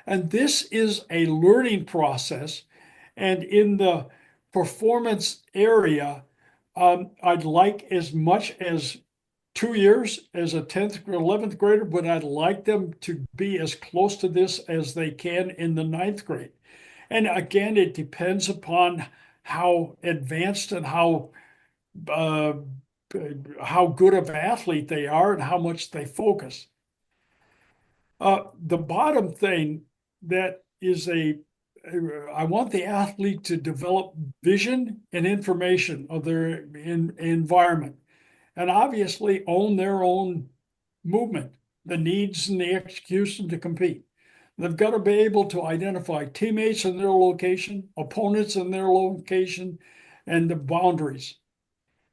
And this is a learning process. And in the performance area, I'd like as much as 2 years as a 10th or 11th grader, but I'd like them to be as close to this as they can in the ninth grade. And again, it depends upon how advanced and uh, how good of an athlete they are and how much they focus. The bottom thing that is I want the athlete to develop vision and information of their environment and obviously own their own movement, the needs and the execution to compete. They've got to be able to identify teammates in their location, opponents in their location, and the boundaries.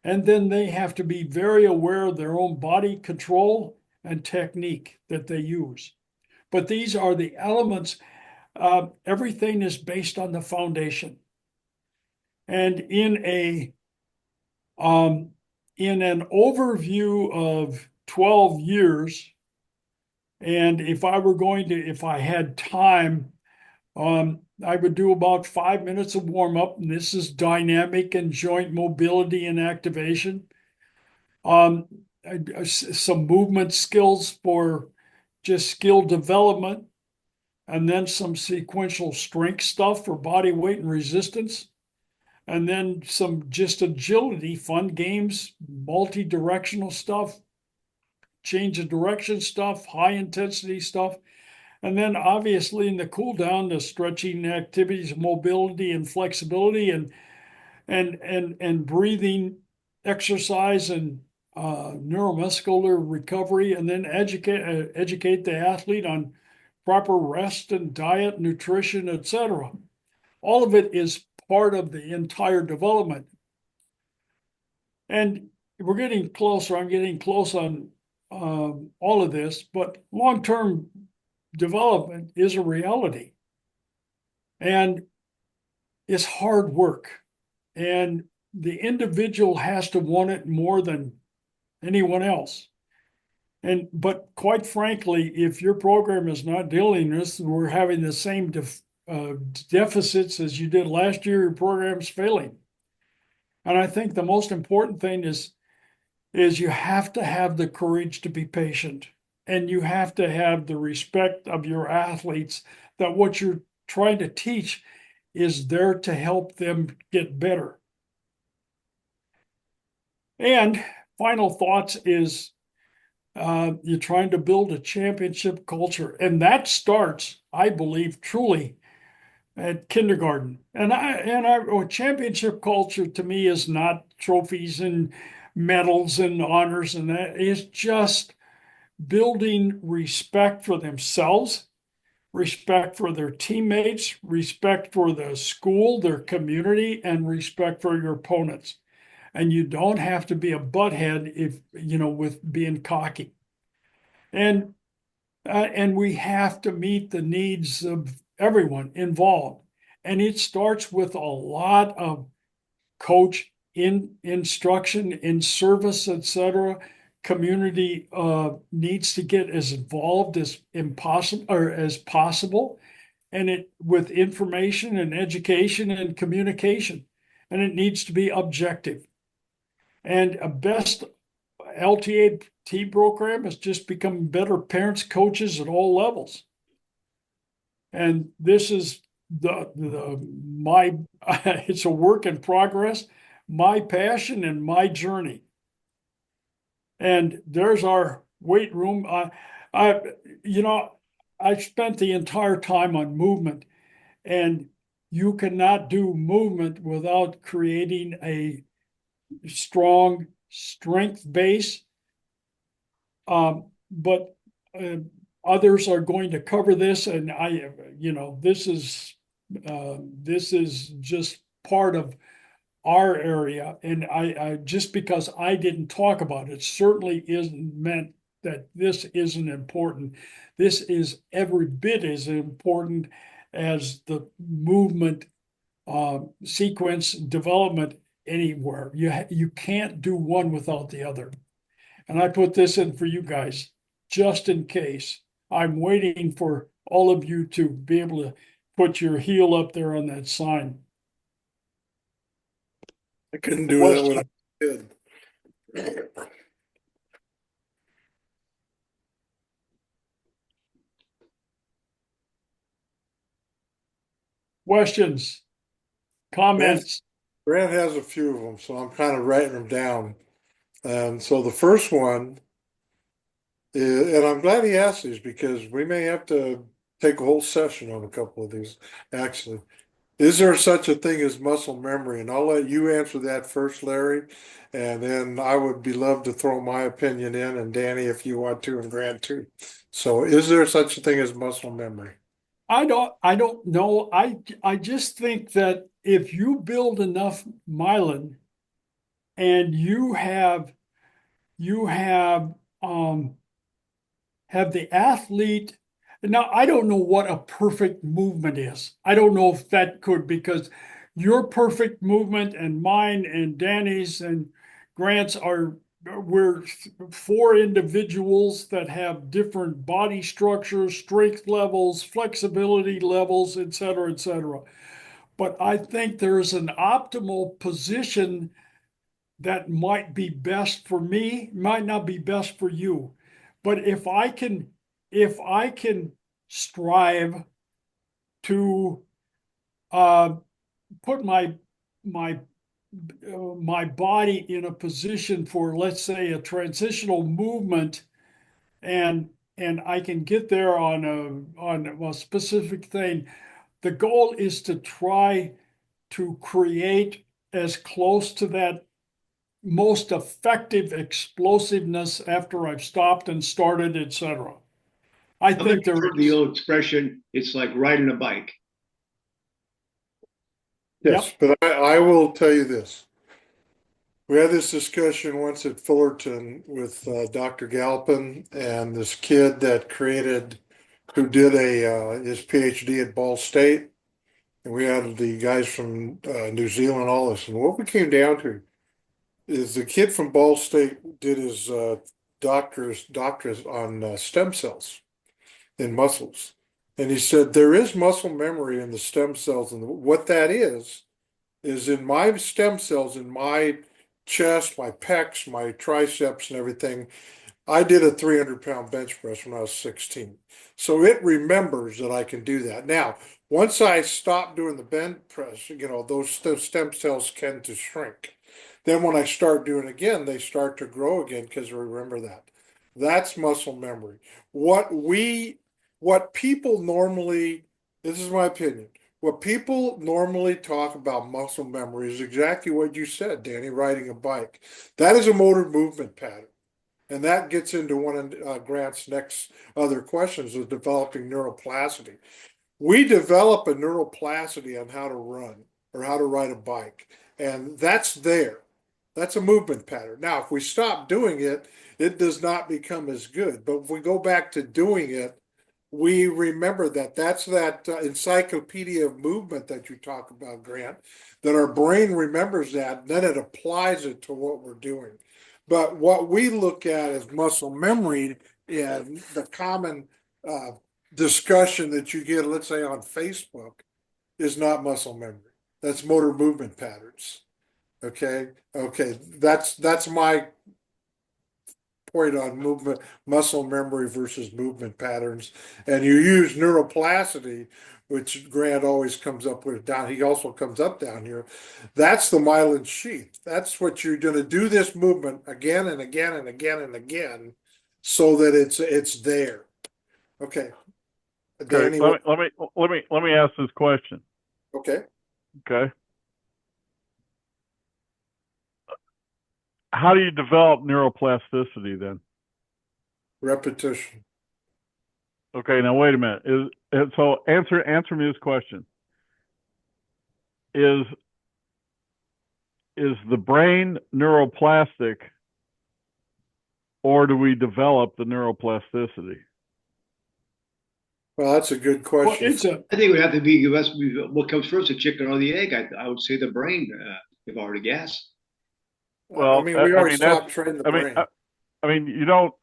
And then they have to be very aware of their own body control and technique that they use. But these are the elements. Everything is based on the foundation. And in an overview of 12 years, and if I had time, I would do about 5 minutes of warm up, and this is dynamic and joint mobility and activation. Some movement skills for just skill development, and then some sequential strength stuff for body weight and resistance, and then some just agility, fun games, multi-directional stuff, change of direction stuff, high intensity stuff. And then obviously in the cool down, the stretching activities, mobility and flexibility and breathing exercise and neuromuscular recovery, and then educate the athlete on proper rest and diet, nutrition, etc. All of it is part of the entire development. And we're getting closer. I'm getting close on all of this, but long-term development is a reality. And it's hard work. And the individual has to want it more than anyone else. But quite frankly, if your program is not dealing with this, we're having the same deficits as you did last year, your program's failing. And I think the most important thing is you have to have the courage to be patient, and you have to have the respect of your athletes that what you're trying to teach is there to help them get better. And final thoughts is you're trying to build a championship culture, and that starts, I believe, truly at kindergarten. Championship culture to me is not trophies and medals and honors, and that is just building respect for themselves, respect for their teammates, respect for the school, their community, and respect for your opponents. And you don't have to be a butthead with being cocky. And we have to meet the needs of everyone involved. And it starts with a lot of coach instruction, in service, etc. Community needs to get as involved as possible, and it with information and education and communication, and it needs to be objective. And LTAT program has just become better parents, coaches at all levels. And this is my it's a work in progress, my passion and my journey. And there's our weight room. I you know, I spent the entire time on movement, and you cannot do movement without creating a strong strength base. But others are going to cover this, and this is just part of our area. And I just because I didn't talk about it certainly isn't meant that this isn't important. This is every bit as important as the movement sequence development anywhere. You can't do one without the other. And I put this in for you guys, just in case. I'm waiting for all of you to be able to put your heel up there on that sign. I couldn't do that when I was a kid. Questions, Grant, comments? Grant has a few of them, so I'm kind of writing them down. And so the first one is, and I'm glad he asked these because we may have to take a whole session on a couple of these, actually. Is there such a thing as muscle memory? And I'll let you answer that first, Larry. And then I would be love to throw my opinion in, and Danny, if you want to, and Grant too. So is there such a thing as muscle memory? I don't know. I just think that if you build enough myelin and you have the athlete. Now, I don't know what a perfect movement is. I don't know if that could, because your perfect movement and mine and Danny's and Grant's we're four individuals that have different body structures, strength levels, flexibility levels, et cetera, et cetera. But I think there's an optimal position that might be best for me, might not be best for you. But if I can strive to uh, put my my body in a position for, let's say, a transitional movement, and I can get there on a specific thing. The goal is to try to create as close to that most effective explosiveness after I've stopped and started, etc. I How many think there heard the is. old expression, it's like riding a bike? Yes, Yep. but I will tell you this. We had this discussion once at Fullerton with Dr. Galpin and this kid that created, who did his PhD at Ball State. And we had the guys from New Zealand, all this. And what we came down to is the kid from Ball State did his doctorate on stem cells in muscles. And he said there is muscle memory in the stem cells. And what that is in my stem cells, in my chest, my pecs, my triceps, and everything. I did a 300-pound bench press when I was 16. So it remembers that I can do that. Now, once I stop doing the bench press, those stem cells tend to shrink. Then when I start doing again, they start to grow again because I remember that. That's muscle memory. What people normally, this is my opinion, what people normally talk about muscle memory is exactly what you said, Danny, riding a bike. That is a motor movement pattern. And that gets into one of Grant's next other questions of developing neuroplasticity. We develop a neuroplasticity on how to run or how to ride a bike, and that's there. That's a movement pattern. Now, if we stop doing it, it does not become as good. But if we go back to doing it, we remember that that's that encyclopedia of movement that you talk about, Grant, that our brain remembers that, and then it applies it to what we're doing. But what we look at as muscle memory and the common discussion that you get, let's say on Facebook, is not muscle memory. That's motor movement patterns. Okay. Okay. That's my point on movement, muscle memory versus movement patterns, and you use neuroplasticity, which Grant always comes up with down. He also comes up down here. That's the myelin sheath. That's what you're going to do this movement again and again and again and again, so that it's there. Okay, Okay, Danny. let me ask this question. Okay. Okay. How do you develop neuroplasticity then? Repetition. Okay, now wait a minute. So answer me this question. Is the brain neuroplastic, or do we develop the neuroplasticity? Well, that's a good Well, question. I think it would have to be what comes first, the chicken or the egg. I would say the brain. You've already guessed. Well, I mean, we I always mean that's. talk train the I mean, brain. I mean, you don't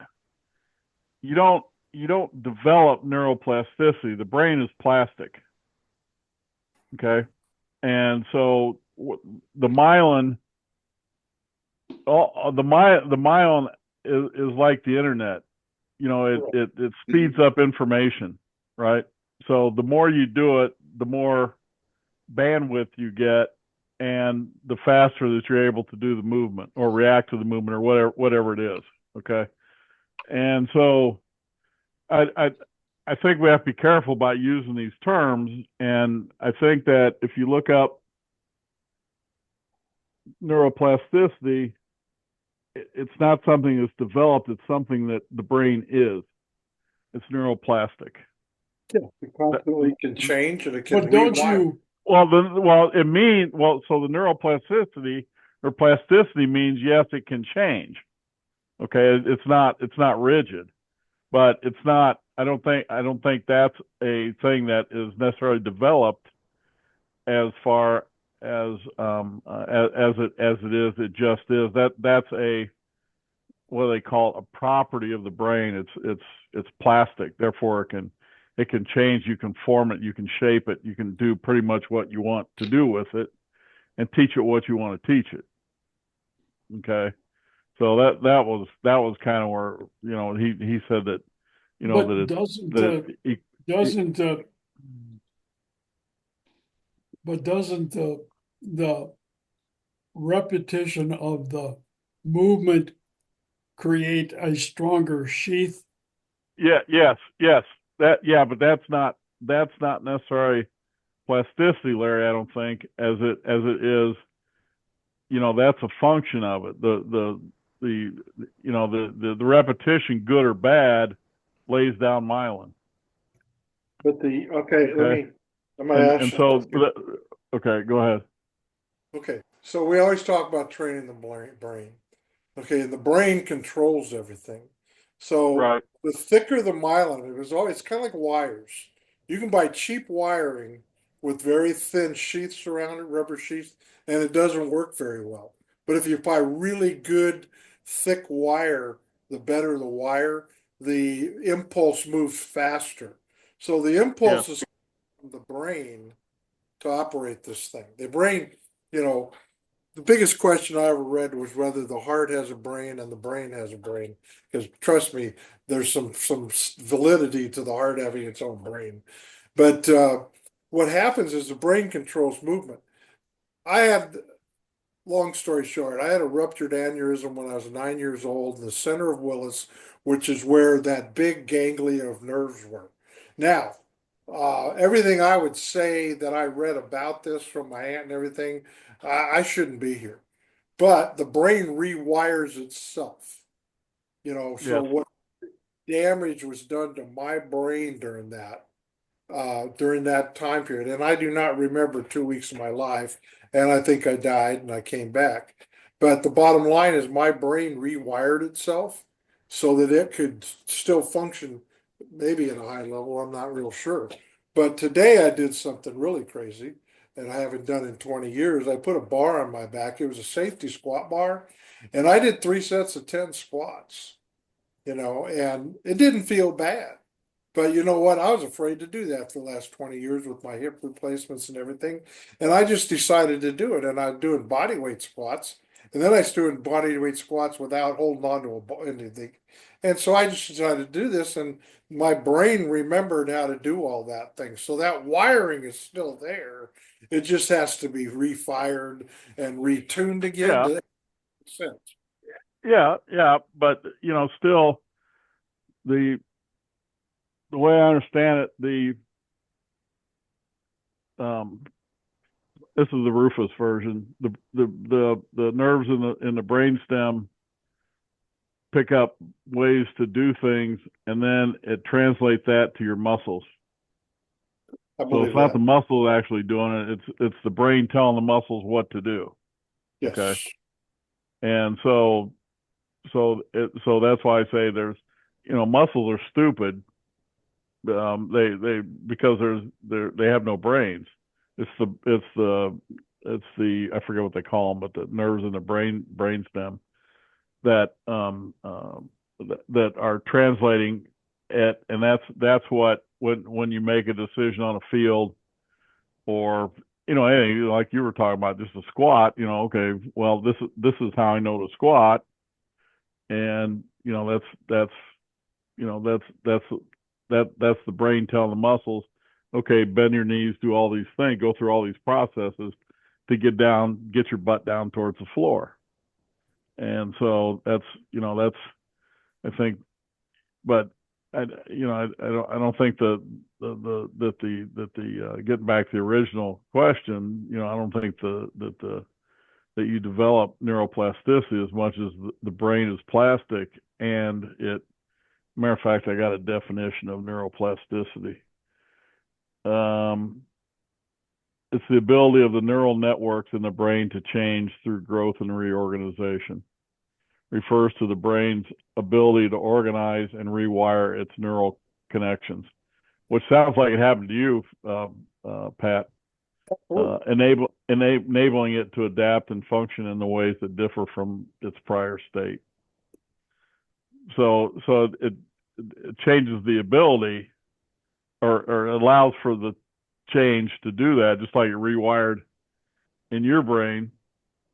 develop neuroplasticity. The brain is plastic. Okay, and so the myelin, the myelin is like the internet. You know, it speeds up information, right? So the more you do it, the more bandwidth you get, and the faster that you're able to do the movement or react to the movement or whatever it is. Okay, and so I think we have to be careful about using these terms, and I think that if you look up neuroplasticity, it's not something that's developed, it's something that the brain is. It's neuroplastic. Yeah, it constantly can change and it can but don't rewind. you, So the neuroplasticity or plasticity means yes, it can change. Okay, it's not rigid, but it's not. I don't think that's a thing that is necessarily developed as far as it is. It just is. That's a what they call a property of the brain. It's plastic, therefore it can change. You can form it, you can shape it, you can do pretty much what you want to do with it, and teach it what you want to teach it. Okay, so that was kind of where he said that but that doesn't but doesn't the repetition of the movement create a stronger sheath? yes, but that's not necessarily plasticity, Larry. I don't think as it is. That's a function of it. The repetition, good or bad, lays down myelin. But Okay. I'm gonna ask And you so something. okay, go ahead. Okay, so we always talk about training the brain. Okay, the brain controls everything. So Right. the thicker the myelin, it's kind of like wires. You can buy cheap wiring with very thin sheaths around it, rubber sheaths, and it doesn't work very well. But if you buy really good, thick wire, the better the wire, the impulse moves faster. So the Yeah. impulse is from the brain to operate this thing. The brain, you know, the biggest question I ever read was whether the heart has a brain and the brain has a brain. Because trust me, there's some validity to the heart having its own brain. But what happens is the brain controls movement. I had, long story short, I had a ruptured aneurysm when I was 9 years old in the center of Willis, which is where that big ganglia of nerves were. Now, everything I would say that I read about this from my aunt and everything, I shouldn't be here. But the brain rewires itself, so Yes. what damage was done to my brain during that time period. And I do not remember 2 weeks of my life. And I think I died and I came back. But the bottom line is my brain rewired itself so that it could still function, maybe at a high level. I'm not real sure. But today I did something really crazy that I haven't done in 20 years. I put a bar on my back. It was a safety squat bar. And I did 3 sets of 10 squats, and it didn't feel bad. But you know what? I was afraid to do that for the last 20 years with my hip replacements and everything. And I just decided to do it. And I'm doing body weight squats. And then I started doing body weight squats without holding on to anything. And so I just decided to do this, and my brain remembered how to do all that thing. So that wiring is still there. It just has to be refired and retuned again Yeah, to make sense. yeah, but still the way I understand it, um, this is the Rufus version. The nerves in the brainstem pick up ways to do things, and then it translates that to your muscles. I So believe it's not that. the muscle actually doing it; it's the brain telling the muscles what to do. Okay, Yes. and so that's why I say there's muscles are stupid. They because they have no brains. It's the I forget what they call them, but the nerves in the brainstem that that are translating it, and that's what when you make a decision on a field, or anything like you were talking about, just a squat. Okay, well this is how I know to squat, and that's the brain telling the muscles, okay, bend your knees, do all these things, go through all these processes to get your butt down towards the floor. And so that's I think, but I don't think that the getting back to the original question, I don't think that you develop neuroplasticity as much as the brain is plastic, and matter of fact, I got a definition of neuroplasticity. It's the ability of the neural networks in the brain to change through growth and reorganization. Refers to the brain's ability to organize and rewire its neural connections, which sounds like it happened to you, Pat. Enabling it to adapt and function in the ways that differ from its prior state. So it changes the ability, or allows for the change to do that, just like it rewired in your brain.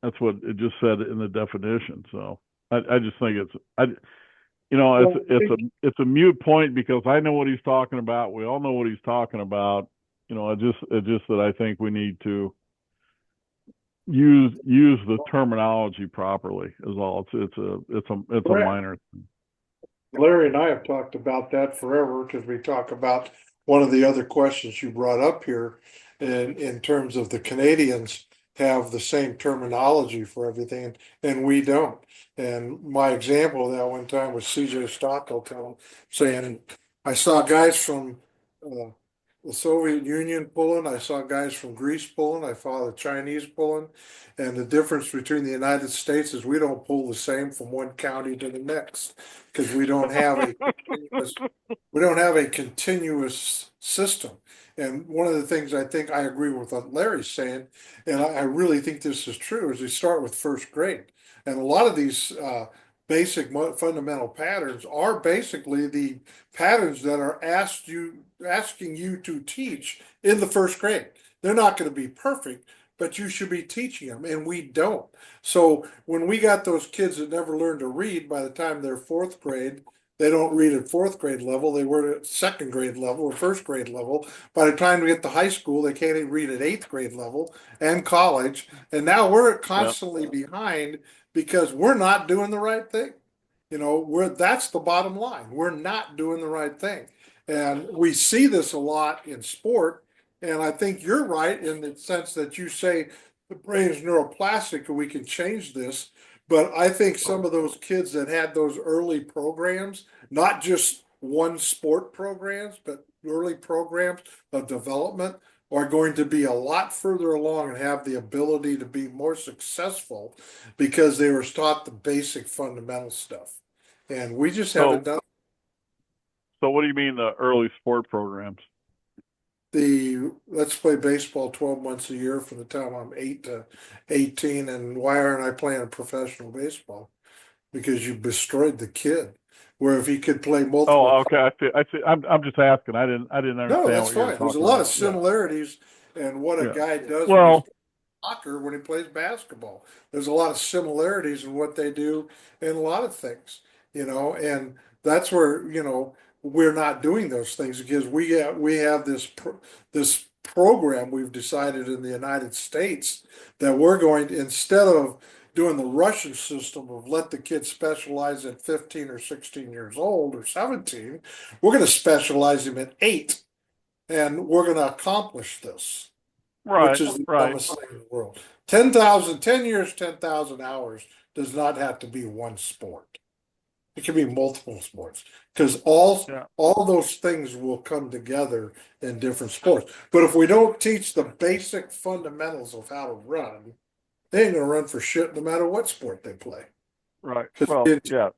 That's what it just said in the definition. So I just think it's a mute point, because I know what he's talking about. We all know what he's talking about. It's just that I think we need to use the terminology properly is all. It's a Correct. minor thing. Larry and I have talked about that forever because we talk about one of the other questions you brought up here in terms of the Canadians have the same terminology for everything and we don't. And my example of that one time was CJ Stockel saying, I saw guys from uh, the Soviet Union pulling, I saw guys from Greece pulling, I saw the Chinese pulling, and the difference between the United States is we don't pull the same from one county to the next because we don't have a continuous system. And one of the things I think I agree with what Larry's saying, and I really think this is true, is we start with first grade. And a lot of these basic fundamental patterns are basically the patterns that are asking you to teach in the first grade. They're not going to be perfect, but you should be teaching them, and we don't. So when we got those kids that never learned to read, by the time they're fourth grade, they don't read at fourth grade level. They were at second grade level or first grade level. By the time we get to high school, they can't even read at eighth grade level and college. And now we're Yeah. constantly behind because we're not doing the right thing. That's the bottom line. We're not doing the right thing. And we see this a lot in sport. And I think you're right in the sense that you say the brain is neuroplastic and we can change this. But I think some of those kids that had those early programs, not just one sport programs, but early programs of development, are going to be a lot further along and have the ability to be more successful because they were taught the basic fundamental stuff. And we just haven't So done what do you mean the early sport programs? the let's play baseball 12 months a year from the time I'm 8 to 18. And why aren't I playing professional baseball? Because you destroyed the kid. Where if he could play multiple, Oh, okay. I see. I'm just asking. I didn't no, understand that's what you were fine. There's a talking lot of about. Yeah. similarities, and what a Yeah. guy does when he's Well, soccer when he plays basketball. There's a lot of similarities in what they do in a lot of things, and that's where, we're not doing those things because we have this program we've decided in the United States that we're going to, instead of doing the Russian system of let the kids specialize at 15 or 16 years old or 17, we're going to specialize them at 8, and we're going to accomplish this, which Right, is the right, dumbest thing in the world. 10 years, 10,000 hours does not have to be one sport. It can be multiple sports because all yeah, all those things will come together in different sports. But if we don't teach the basic fundamentals of how to run, they ain't gonna run for shit no matter what sport they play. right. 'Cause Well, it's yeah,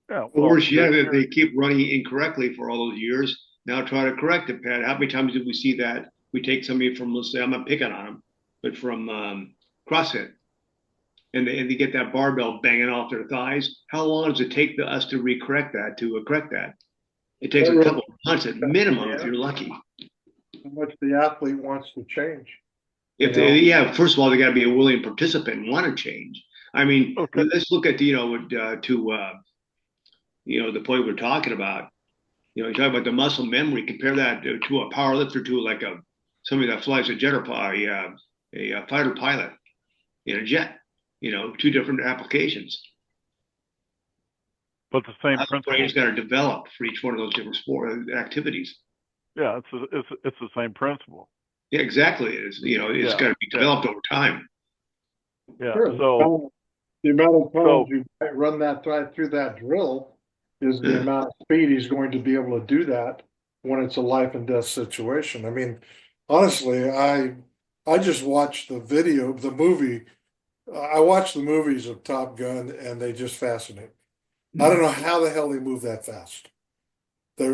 yeah. Or Well, worse yet, that they keep running incorrectly for all those years. Now try to correct it, Pat. How many times did we see that? We take somebody from, let's say, I'm not picking on them, but from CrossFit, and they get that barbell banging off their thighs. How long does it take us to correct that? It takes a couple of months at minimum if you're lucky. how much the athlete wants to change. If they, yeah, first of all, they got to be a willing participant and want to change. I mean, okay. let's look at the point we're talking about. You talk about the muscle memory. Compare that to a power lifter, to like somebody that flies a jet, or a fighter pilot in a jet. Two different applications. But the same How the principle. brain's got to develop for each one of those different sport activities. Yeah, it's the same principle. Yeah, exactly. It's Yeah, got to be developed over time. yeah. Sure. So The amount of times so you might run that through that drill is the Yeah. amount of speed he's going to be able to do that when it's a life and death situation. I mean, honestly, I just watched the movie. I watch the movies of Top Gun, and they just fascinate me. I don't know how the hell they move that fast. They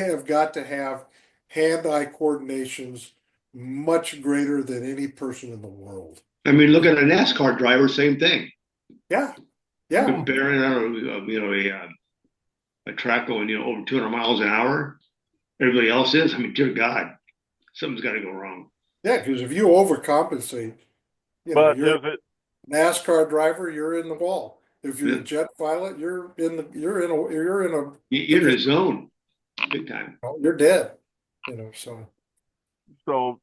have got to have hand-eye coordinations much greater than any person in the world. I mean, look at a NASCAR driver, same thing. Yeah, yeah. Comparing, I don't know, a track going, over 200 miles an hour. Everybody else is. I mean, dear God, something's got to go wrong. Yeah, because if you overcompensate, but you're is it a NASCAR driver, you're in the wall. If you're Yeah. a jet pilot, you're in a You're in a zone, big time. you're dead. So so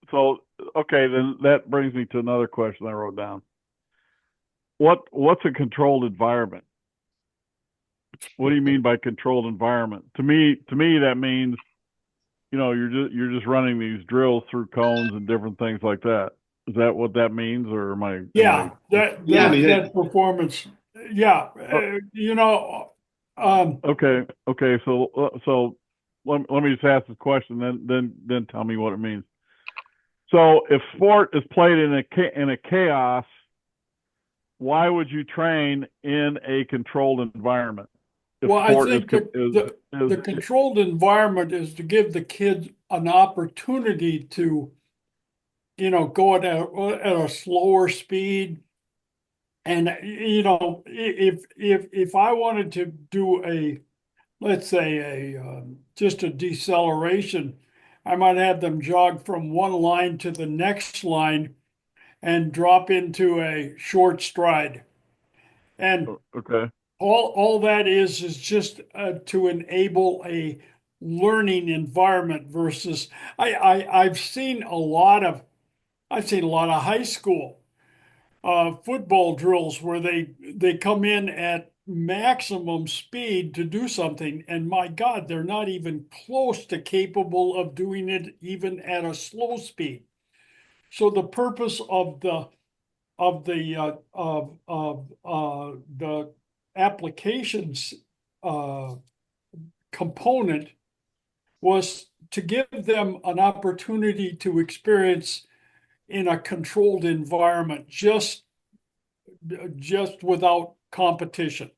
so okay, then that brings me to another question I wrote down. What's a controlled environment? What do you mean by controlled environment? To me that means, you're just running these drills through cones and different things like that. Is that what that means, or am I? Yeah, that Yeah, I that mean, that performance. Yeah, Okay. So let me just ask this question, then tell me what it means. So if sport is played in a chaos, why would you train in a controlled environment? If well, I sport think the controlled environment is to give the kids an opportunity to, go at a slower speed. And, if I wanted to do let's say just a deceleration, I might have them jog from one line to the next line and drop into a short stride. And okay. all that is just to enable a learning environment versus I've seen a lot of high school football drills where they come in at maximum speed to do something, and my God, they're not even close to capable of doing it even at a slow speed. So the purpose of the applications component was to give them an opportunity to experience in a controlled environment, just without competition.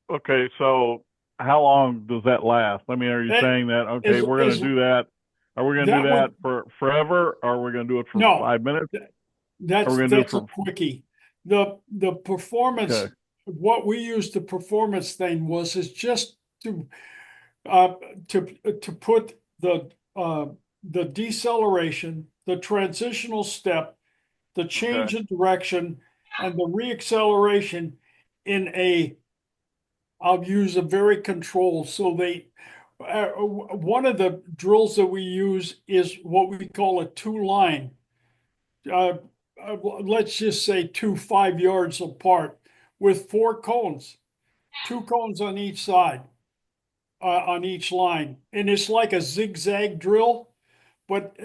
Okay. So how long does that last? I mean, are you That saying that, okay, we're going to do that? Are we going to do that that would for forever? Or are we going to do it for no 5 minutes? Are we that's going to do it that's a for? quickie. The performance, Okay. what we used the performance thing is just uh to put the deceleration the transitional step, the change in direction, and the reacceleration in I'll use a very controlled. So one of the drills that we use is what we call a two-line. Let's just say 5 yards apart with 4 cones, 2 cones on each side, on each line. And it's like a zigzag drill, but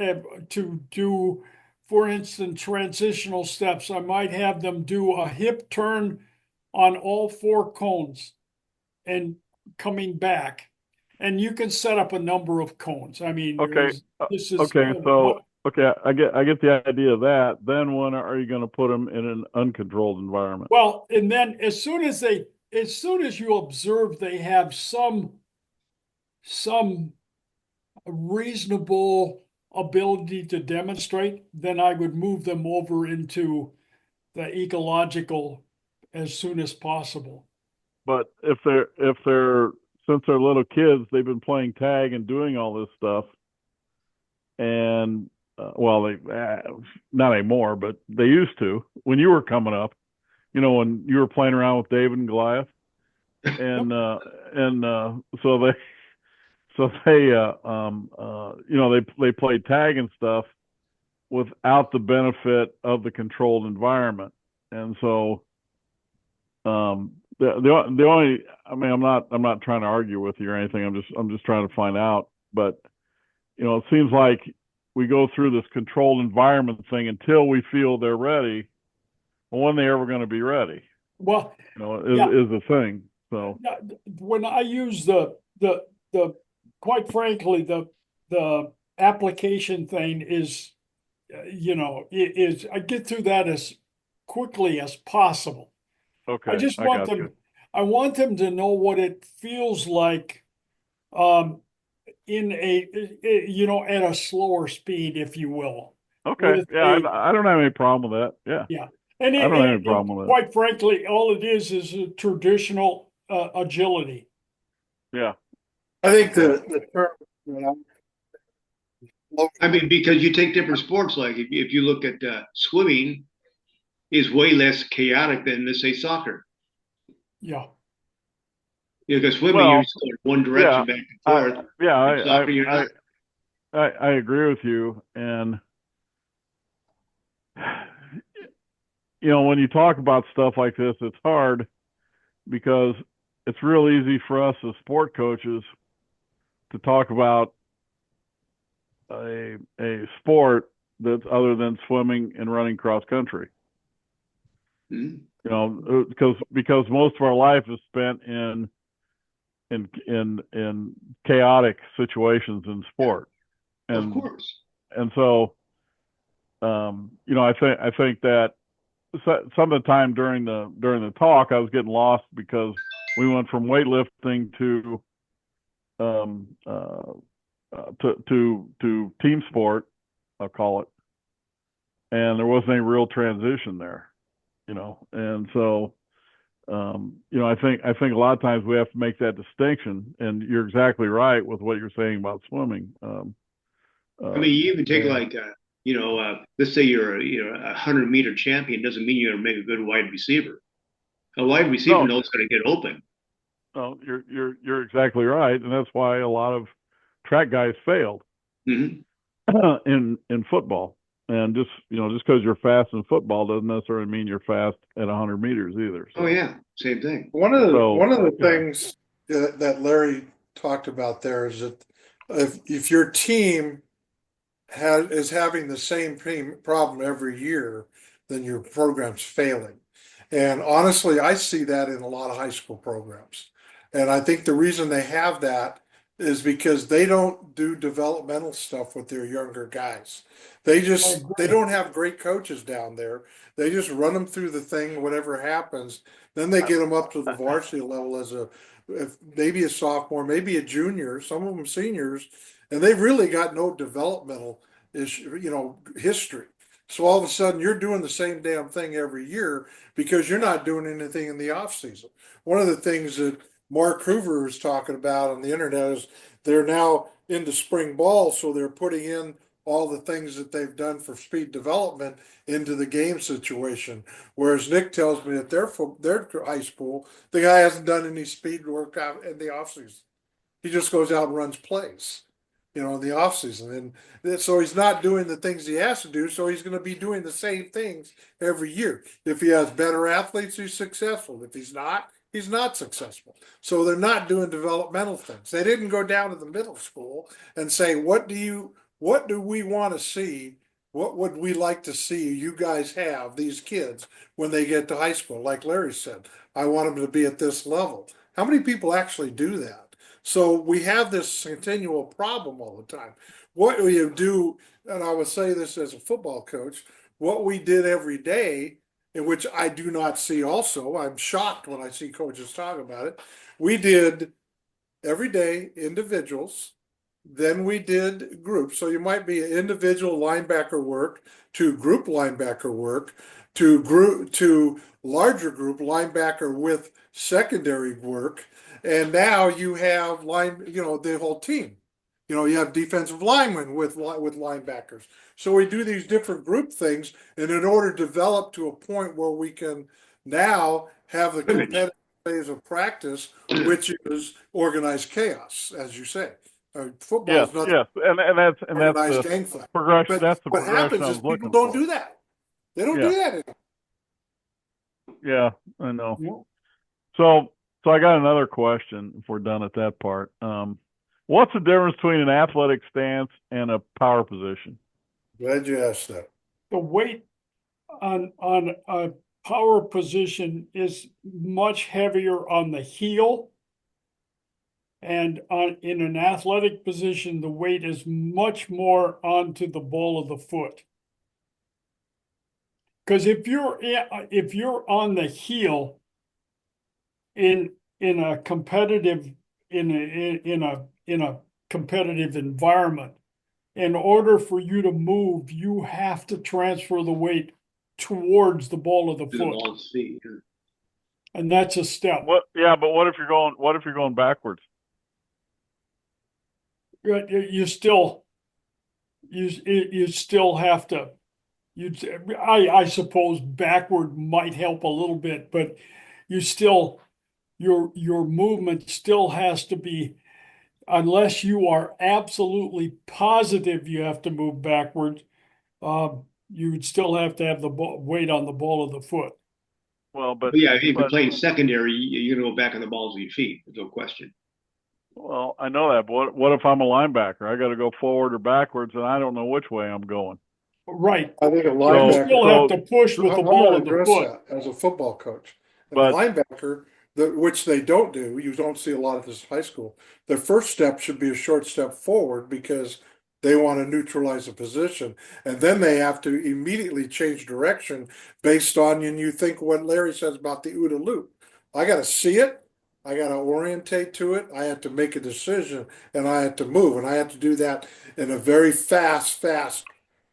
to do, for instance, transitional steps, I might have them do a hip turn on all 4 cones and coming back. And you can set up a number of cones. I mean, Okay. this is Okay. So, okay, I get the idea of that. Then when are you going to put them in an uncontrolled environment? well, and then as soon as you observe they have some reasonable ability to demonstrate, then I would move them over into the ecological as soon as possible. But if they're since they're little kids, they've been playing tag and doing all this stuff, and well, they not anymore, but they used to when you were coming up. You know, when you were playing around with David and Goliath, and you know, they played tag and stuff without the benefit of the controlled environment, and so the only, I mean, I'm not trying to argue with you or anything. I'm just trying to find out. But you know, it seems like we go through this controlled environment thing until we feel they're ready. Well, when they ever going to be ready? Well, You know, yeah. is the thing. So when I use the quite frankly, the application thing is, you know, is I get through that as quickly as possible. okay, I just I want got them, you. I want them to know what it feels like, in you know, at a slower speed, if you will. Okay, With yeah, I don't have any problem with that. Yeah, yeah. And, I don't have any problem with that. quite frankly, all it is a traditional agility. Yeah, I think the term, you know, I mean, because you take different sports, like if you look at swimming, is way less chaotic than, let's say, soccer. Yeah. You know, because swimming, well, you're just going one direction back and forth. In soccer, you're not. I agree with you, and you know, when you talk about stuff like this, it's hard because it's real easy for us as sport coaches to talk about a sport that's other than swimming and running cross country. Mhm. You know, because most of our life is spent in chaotic situations in sport, Of course. and so you know, I think that some of the time during the talk I was getting lost because we went from weightlifting to to team sport, I'll call it, and there wasn't any real transition there, you know, and so you know, I think a lot of times we have to make that distinction, and you're exactly right with what you're saying about swimming. I mean, you even take and- like, let's say you're a 100-meter champion, doesn't mean you're going to make a good wide receiver. A wide receiver No. knows how to get open. No, you're exactly right, and that's why a lot of track guys failed Hmm. in football. And just because you're fast in football doesn't necessarily mean you're fast at 100 meters either. So. Oh yeah, same thing. one of the yeah. things that Larry talked about there is that if your team is having the same problem every year, then your program's failing. And honestly, I see that in a lot of high school programs. And I think the reason they have that is because they don't do developmental stuff with their younger guys. They don't have great coaches down there. They just run them through the thing, whatever happens. Then they get them up to the varsity level as maybe a sophomore, maybe a junior, some of them seniors, and they've really got no developmental issue, history. So all of a sudden you're doing the same damn thing every year because you're not doing anything in the off season. One of the things that Mark Hoover is talking about on the internet is they're now into spring ball, so they're putting in all the things that they've done for speed development into the game situation. Whereas Nick tells me that their high school, the guy hasn't done any speed work out in the offseason. He just goes out and runs plays, in the off season. And so he's not doing the things he has to do. So he's going to be doing the same things every year. If he has better athletes, he's successful. If he's not successful. So they're not doing developmental things. They didn't go down to the middle school and say, what do we want to see? What would we like to see you guys have, these kids, when they get to high school? Like Larry said, I want them to be at this level. How many people actually do that? So we have this continual problem all the time. What we do, and I would say this as a football coach, what we did every day, in which I do not see also, I'm shocked when I see coaches talk about it. We did every day individuals, then we did groups. So you might be individual linebacker work to group linebacker work to larger group linebacker with secondary work. And now you have the whole team. You have defensive linemen with linebackers. So we do these different group things, and in order to develop to a point where we can now have the competitive phase of practice, which is organized chaos, as you say. Football Yes, is nothing yes, and that's organized the gang fight. progression. But That's the what progression happens I is was people looking don't for. do that. They don't Yeah. do that anymore. Yeah, I know. Well, So I got another question if we're done at that part. What's the difference between an athletic stance and a power position? Glad you asked that. the weight on a power position is much heavier on the heel. And in an athletic position, the weight is much more onto the ball of the foot. Because if you're on the heel in a competitive in a competitive environment, in order for you to move, you have to transfer the weight towards the ball of the To the foot, ball feet. and that's a step. What? Yeah, but what if you're going backwards? You still have to. I suppose backward might help a little bit, but you still your movement still has to be, unless you are absolutely positive you have to move backwards. You would still have to have the weight on the ball of the foot. Well, But yeah, if you're playing secondary, you're going to go back on the balls of your feet. There's no question. well, I know that. But what if I'm a linebacker? I got to go forward or backwards, and I don't know which way I'm going. Right. I think a You linebacker. still have to push with the I'm ball going of to the address foot. that as a football coach. And But a linebacker, which they don't do, you don't see a lot of this in high school. Their first step should be a short step forward because they want to neutralize the position. And then they have to immediately change direction based on, and you think what Larry says about the OODA loop. I got to see it. I got to orientate to it. I have to make a decision and I have to move. And I have to do that in a very fast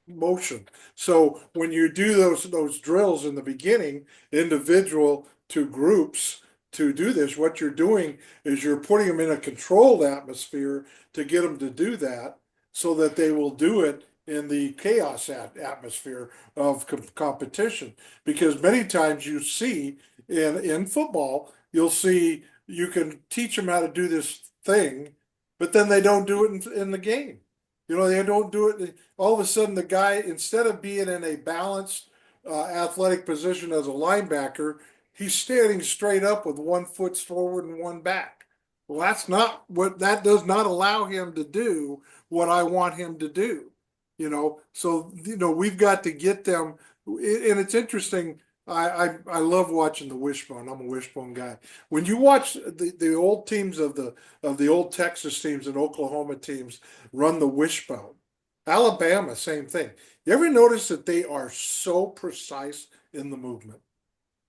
motion. So when you do those drills in the beginning, individual to groups to do this, what you're doing is you're putting them in a controlled atmosphere to get them to do that so that they will do it in the chaos atmosphere of competition. Because many times you see in football, you'll see you can teach them how to do this thing, but then they don't do it in the game. They don't do it. All of a sudden, the guy, instead of being in a balanced athletic position as a linebacker, he's standing straight up with one foot forward and one back. Well, that does not allow him to do what I want him to do. So we've got to get them, and it's interesting. I love watching the wishbone. I'm a wishbone guy. When you watch the old teams of the old Texas teams and Oklahoma teams run the wishbone, Alabama, same thing. You ever notice that they are so precise in the movement?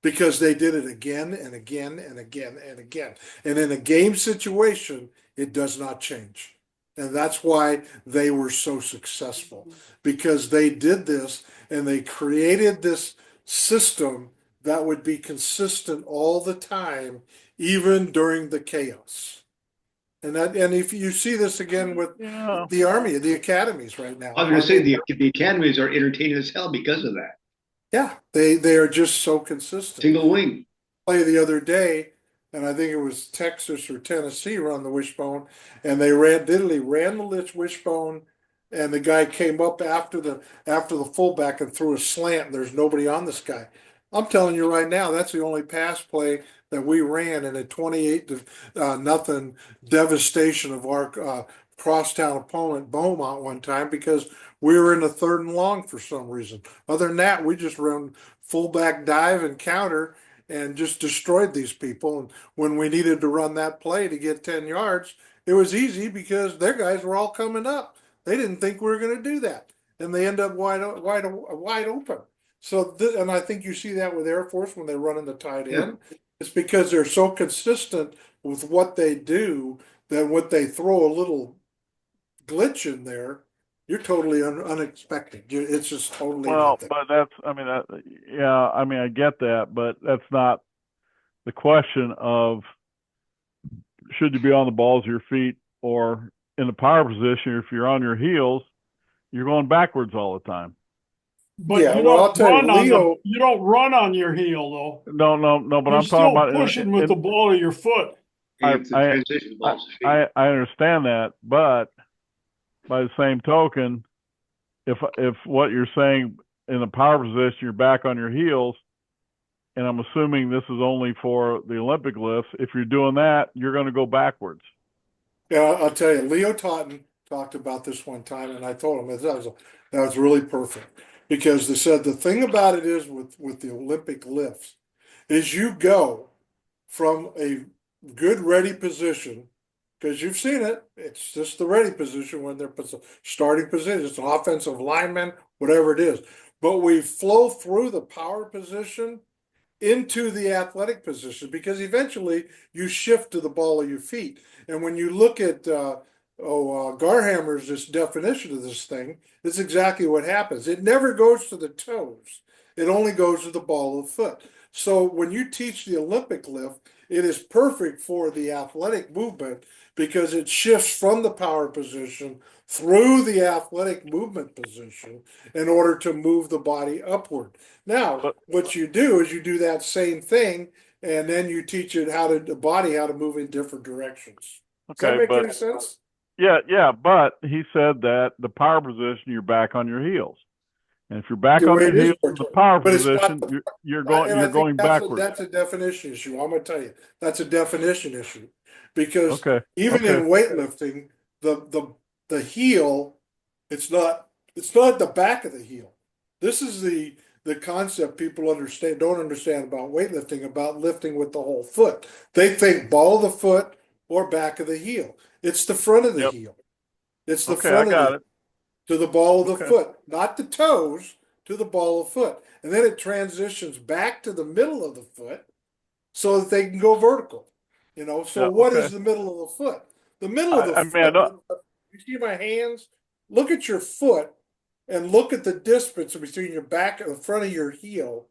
Because they did it again and again and again and again. And in a game situation, it does not change. And that's why they were so successful, because they did this and they created this system that would be consistent all the time, even during the chaos. And if you see this again with Yeah. the Army, the academies right now, I was going to say Army, the academies are entertaining as hell because of that. yeah, they are just so consistent. Single wing. Play the other day, and I think it was Texas or Tennessee run the wishbone, and they literally ran the wishbone, and the guy came up after the fullback and threw a slant. And there's nobody on this guy. I'm telling you right now, that's the only pass play that we ran in a 28 to nothing devastation of our crosstown opponent Beaumont one time because we were in the third and long for some reason. Other than that, we just run fullback dive and counter and just destroyed these people. And when we needed to run that play to get 10 yards, it was easy because their guys were all coming up. They didn't think we were going to do that. And they end up wide open. So, and I think you see that with Air Force when they run in the tight end. It's because they're so consistent with what they do that when they throw a little glitch in there, you're totally unexpected. It's just totally Well, nothing. but that's, I mean, yeah, I mean, I get that, but that's not the question of should you be on the balls of your feet or in the power position. If you're on your heels, you're going backwards all the time. But Yeah, you well, don't I'll tell you, run on Leo. you don't run on your heel though. No, but You're I'm talking still about pushing with the ball of your foot. It's the transition balls. I understand that, but by the same token, if what you're saying in the power position, you're back on your heels, and I'm assuming this is only for the Olympic lifts. If you're doing that, you're going to go backwards. Yeah, I'll tell you, Leo Totten talked about this one time, and I told him that was really perfect because they said the thing about it is with the Olympic lifts is you go from a good ready position because you've seen it. It's just the ready position when they're starting position. It's an offensive lineman, whatever it is. But we flow through the power position into the athletic position because eventually you shift to the ball of your feet. And when you look at Garhammer's this definition of this thing, it's exactly what happens. It never goes to the toes. It only goes to the ball of the foot. So when you teach the Olympic lift, it is perfect for the athletic movement because it shifts from the power position through the athletic movement position in order to move the body upward. Now, But what you do is you do that same thing, and then you teach it the body how to move in different directions. Does that okay, make but any sense? yeah, but he said that the power position, you're back on your heels, and if you're back The on way your it is, heels in the power but it's not. position, you're going And I you're think going backwards. that's a definition issue. I'm gonna tell you that's a definition issue because Okay, even okay, in weightlifting, the heel, it's not the back of the heel. This is the concept people don't understand about weightlifting, about lifting with the whole foot. They think ball of the foot or back of the heel. It's the front of the yep, heel. It's the okay, I front of the got it. to the ball of the Okay, foot, not the toes, to the ball of foot. And then it transitions back to the middle of the foot so that they can go vertical. So yeah, what okay. is the middle of the foot? The middle of the I mean, I foot, know. you see my hands? Look at your foot and look at the distance between your back and the front of your heel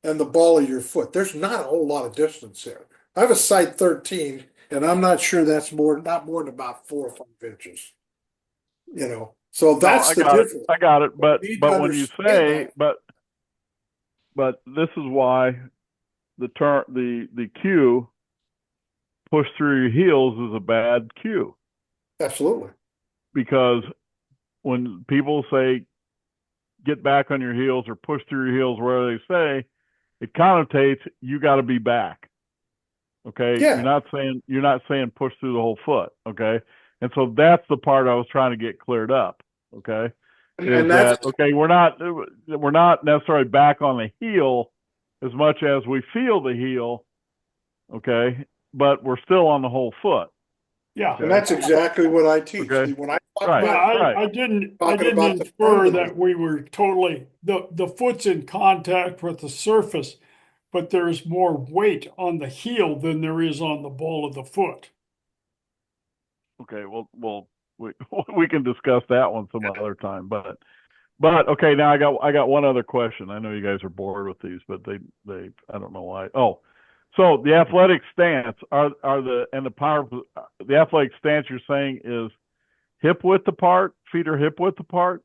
and the ball of your foot. There's not a whole lot of distance there. I have a size 13, and I'm not sure that's not more than about 4 or 5 inches. So No, that's the difference. I got it. You need to But when you understand say, that. but this is why the cue push through your heels is a bad cue Absolutely. because when people say get back on your heels or push through your heels, where they say it connotates you got to be back. Okay, Yeah. you're not saying push through the whole foot. Okay, and so that's the part I was trying to get cleared up. Okay, is And that's that okay? We're not necessarily back on the heel as much as we feel the heel. Okay, but we're still on the whole foot. Yeah. and Okay, that's exactly what I teach. okay, When I talk right, Yeah, about right. I talking didn't about the front infer of the that we were totally the foot's in contact with the surface, but there's more weight on the heel than there is on the ball of the foot. Okay, well, we we can discuss that one some other time. But okay, now I got one other question. I know you guys are bored with these, but they I don't know why. Oh, So the athletic stance the athletic stance you're saying is hip width apart, feet are hip width apart?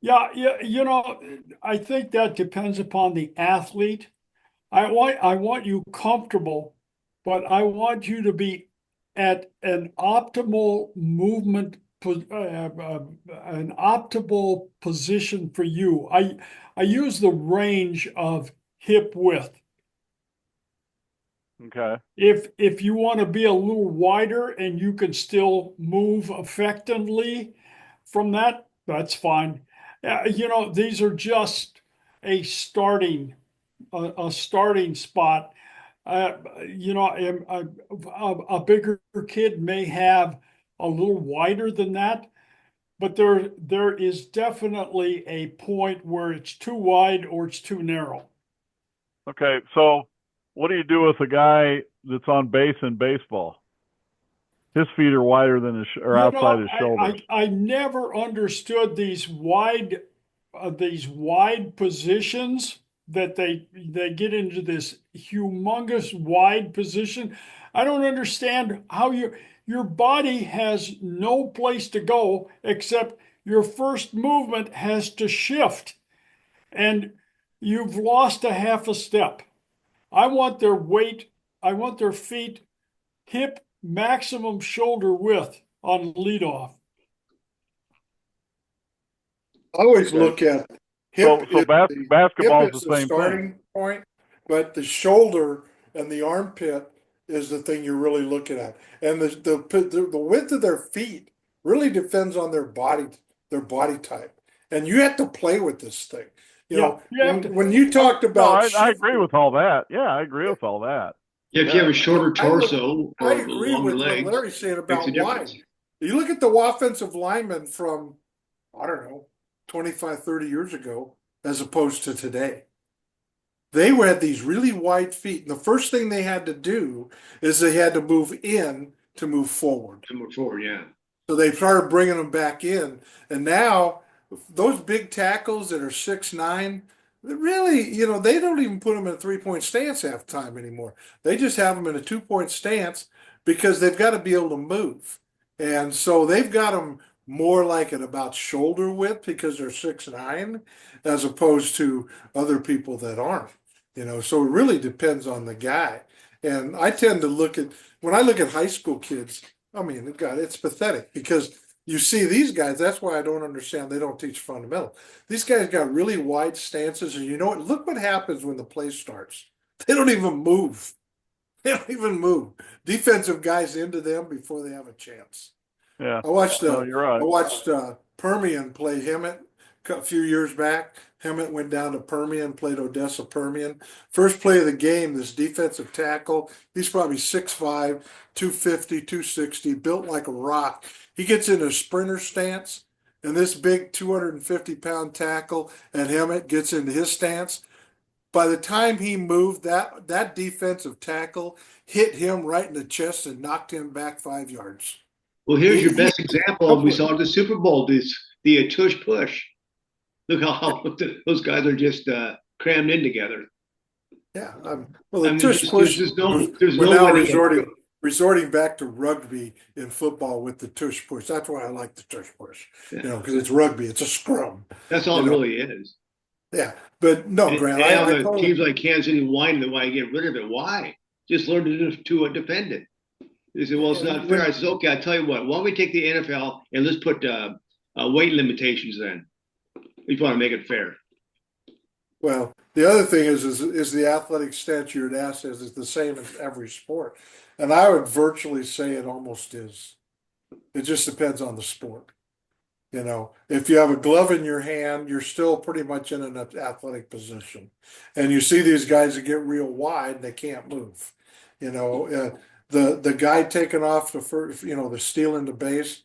Yeah, I think that depends upon the athlete. I want you comfortable, but I want you to be at an optimal movement, an optimal position for you. I use the range of hip width. Okay. If you want to be a little wider and you can still move effectively from that, that's fine. These are just a starting a starting spot. Uh, a bigger kid may have a little wider than that, but there is definitely a point where it's too wide or it's too narrow. Okay. So what do you do with a guy that's on base in baseball? His feet are wider than or outside his shoulders. I never understood these wide positions that they get into this humongous wide position. I don't understand how your body has no place to go except your first movement has to shift and you've lost a half a step. I want their weight, I want their feet hip maximum shoulder width on leadoff. I always Okay. look at So hip is the hip basketball is is the the same thing. starting point, but the shoulder and the armpit is the thing you're really looking at. And the width of their feet really depends on their body type. And you have to play with this thing. You Yeah, know, you have to. when you talked No, about I agree shifting, with all that. Yeah, I agree with all that. If you have a shorter I torso I or agree longer with what legs, Larry's saying makes a about difference. wide. You look at the offensive linemen from, I don't know, 25, 30 years ago, as opposed to today. They had these really wide feet. And the first thing they had to do is they had to move in to move forward. To move forward, yeah. So they started bringing them back in. And now those big tackles that are 6'9", really, they don't even put them in a 3-point stance half the time anymore. They just have them in a 2-point stance because they've got to be able to move. And so they've got them more like at about shoulder width because they're 6'9", as opposed to other people that aren't. So it really depends on the guy. And I tend to when I look at high school kids, I mean, God, it's pathetic because you see these guys. That's why I don't understand. They don't teach fundamental. These guys got really wide stances, and you know what? Look what happens when the play starts. They don't even move. They don't even move. Defensive guys into them before they have a chance. Yeah. I watched No, you're right. Permian play Hemet a few years back. Hemet went down to Permian, played Odessa Permian. First play of the game, this defensive tackle, he's probably 6'5", 250, 260, built like a rock. He gets in a sprinter stance, and this big 250-pound tackle at Hemet gets into his stance. By the time he moved, that defensive tackle hit him right in the chest and knocked him back 5 yards. Well, here's your best example of we saw at the Super Bowl, the tush push. Look how those guys are just crammed in together. Yeah, well, the tush push. There's We're no now way resorting back to rugby in football with the tush push. That's why I like the tush push. Because it's rugby. It's a scrum. That's all it really is. Yeah, but no, Grant. I teams like Kansas City whine that why get rid of it. Why? Just learn to defend it. They say, well, it's not fair. I said, okay, I'll tell you what. Why don't we take the NFL and let's put weight limitations then, if you want to make it fair. Well, the other thing is the athletic stance you're asked is the same in every sport, and I would virtually say it almost is. It just depends on the sport. If you have a glove in your hand, you're still pretty much in an athletic position, and you see these guys that get real wide, they can't move. The guy taking off the first, the stealing the base.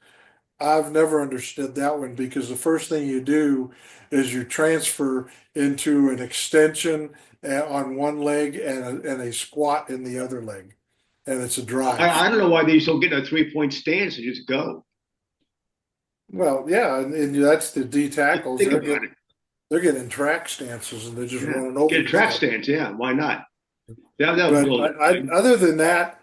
I've never understood that one because the first thing you do is you transfer into an extension on one leg and a squat in the other leg, and it's a drive. I don't know why they still get a 3-point stance and just go. Well, yeah, and that's the D tackles. Think about it. They're getting track stances and they're just running over. Get a track stance, yeah. Why not? That was a But little. other than that,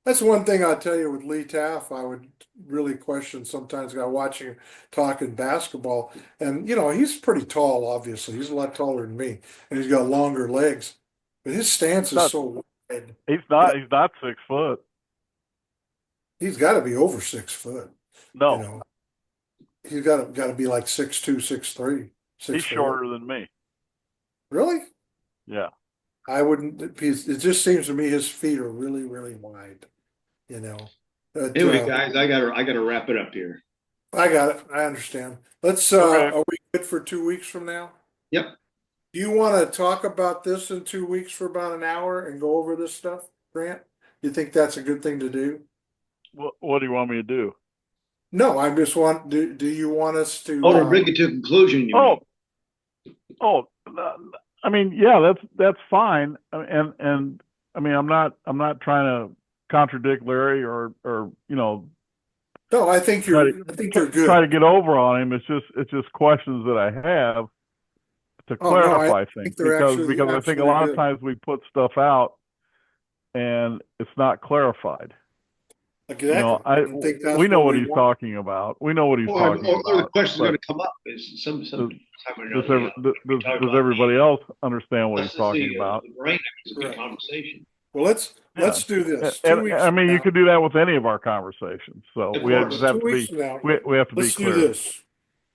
that's one thing I'll tell you with Lee Taff, I would really question sometimes. I watching talking basketball, and he's pretty tall. Obviously, he's a lot taller than me, and he's got longer legs. But his stance is Not, so wide. he's not 6 foot. He's got to be over 6 foot. You No, know, he's got to be like 6'2", 6'3", he's 6'4". shorter than me. Really? Yeah. I wouldn't. It just seems to me his feet are really, really wide. You know, but Anyway, guys, I gotta wrap it up here. I got it. I understand. Let's. Okay. Are we good for 2 weeks from now? Yep. Do you want to talk about this in 2 weeks for about an hour and go over this stuff, Grant? You think that's a good thing to do? What do you want me to do? No, I just want. Do you want us Oh, to? to bring it to a conclusion, you Oh, mean? oh, I mean, yeah, that's fine. And I mean, I'm not trying to contradict Larry or No, I think try to you're try to good. get over on him. It's just questions that I have to Oh no, I clarify things think they're because actually because I think a absolutely lot of good. times we put stuff out and it's not clarified. Exactly. I I think that's we know what what we he's want. talking about. We know what he's Or, talking or the about. question's going But to come up is some does time or does, another. does, We talk does about everybody else understand what he's talking plasticity of about? the brain. It's a good Correct. conversation. Well, Yeah. let's do this. two And weeks I from mean, you now. could do that with any of our conversations. So Of we just course. have Two to weeks be from now, we have to be let's do clear. this.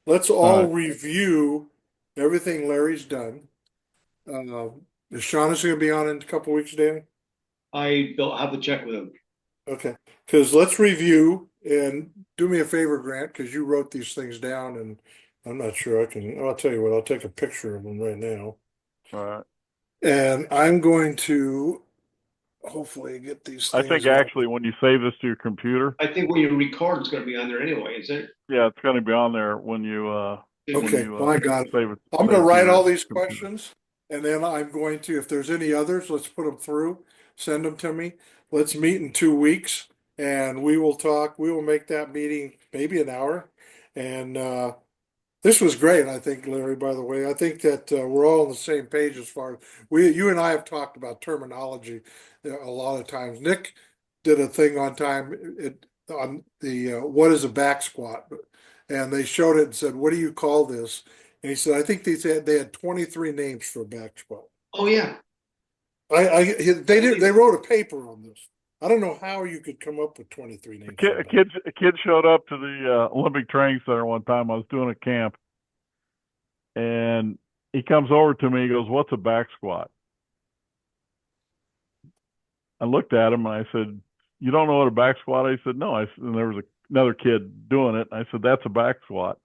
Let's All all right. review everything Larry's done. Uh, is Shaughnessy going to be on in a couple weeks, Danny? I'll have to check with him. Okay. Because let's review and do me a favor, Grant, because you wrote these things down, and I'm not sure I can. I'll tell you what. I'll take a picture of them right now, All right. and I'm going to hopefully get these I think things up. actually when you save this to your computer, I think when you record, it's going to be on there anyway, is it? yeah, it's going to be on there when you Okay, well, I got it. save it I'm going save to it to write your all these computer. questions, and then I'm going to, if there's any others, let's put them through, send them to me. Let's meet in 2 weeks, and we will talk. We will make that meeting maybe an hour. And this was great, I think, Larry, by the way. I think that we're all on the same page as far as you and I have talked about terminology a lot of times. Nick did a thing on on the what is a back squat, and they showed it and said, "What do you call this?" And he said, "I think they had 23 names for a back squat." Oh, yeah. They wrote a paper on this. I don't know how you could come up with 23 A names kid, for a a back. kid, a kid showed up to the Olympic Training Center one time. I was doing a camp, and he comes over to me. He goes, "What's a back squat?" I looked at him and I said, "You don't know what a back squat is?" He said, "No." And there was another kid doing it. I said, "That's a back squat."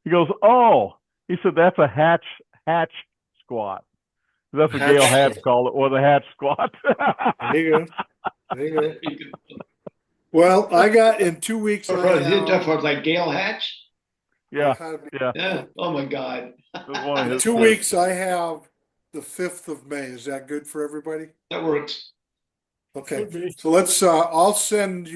He goes, "Oh." He said, "That's a hatch squat." That's what Gail Hatch Hatch squat. called it, or the hatch squat. There you go. There you go. Well, I got in 2 weeks. I His tough have. ones like Gail Hatch. Yeah, Kind of, yeah. Yeah. Oh my God. It was one of in his two kids. weeks, I have the 5th of May. Is that good for everybody? That works. Okay. Could be. So I'll send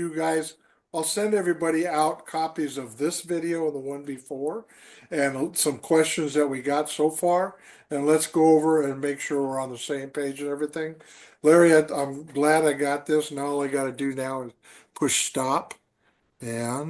everybody out copies of this video and the one before and some questions that we got so far. And let's go over and make sure we're on the same page and everything. Larry, I'm glad I got this. Now all I got to do now is push stop and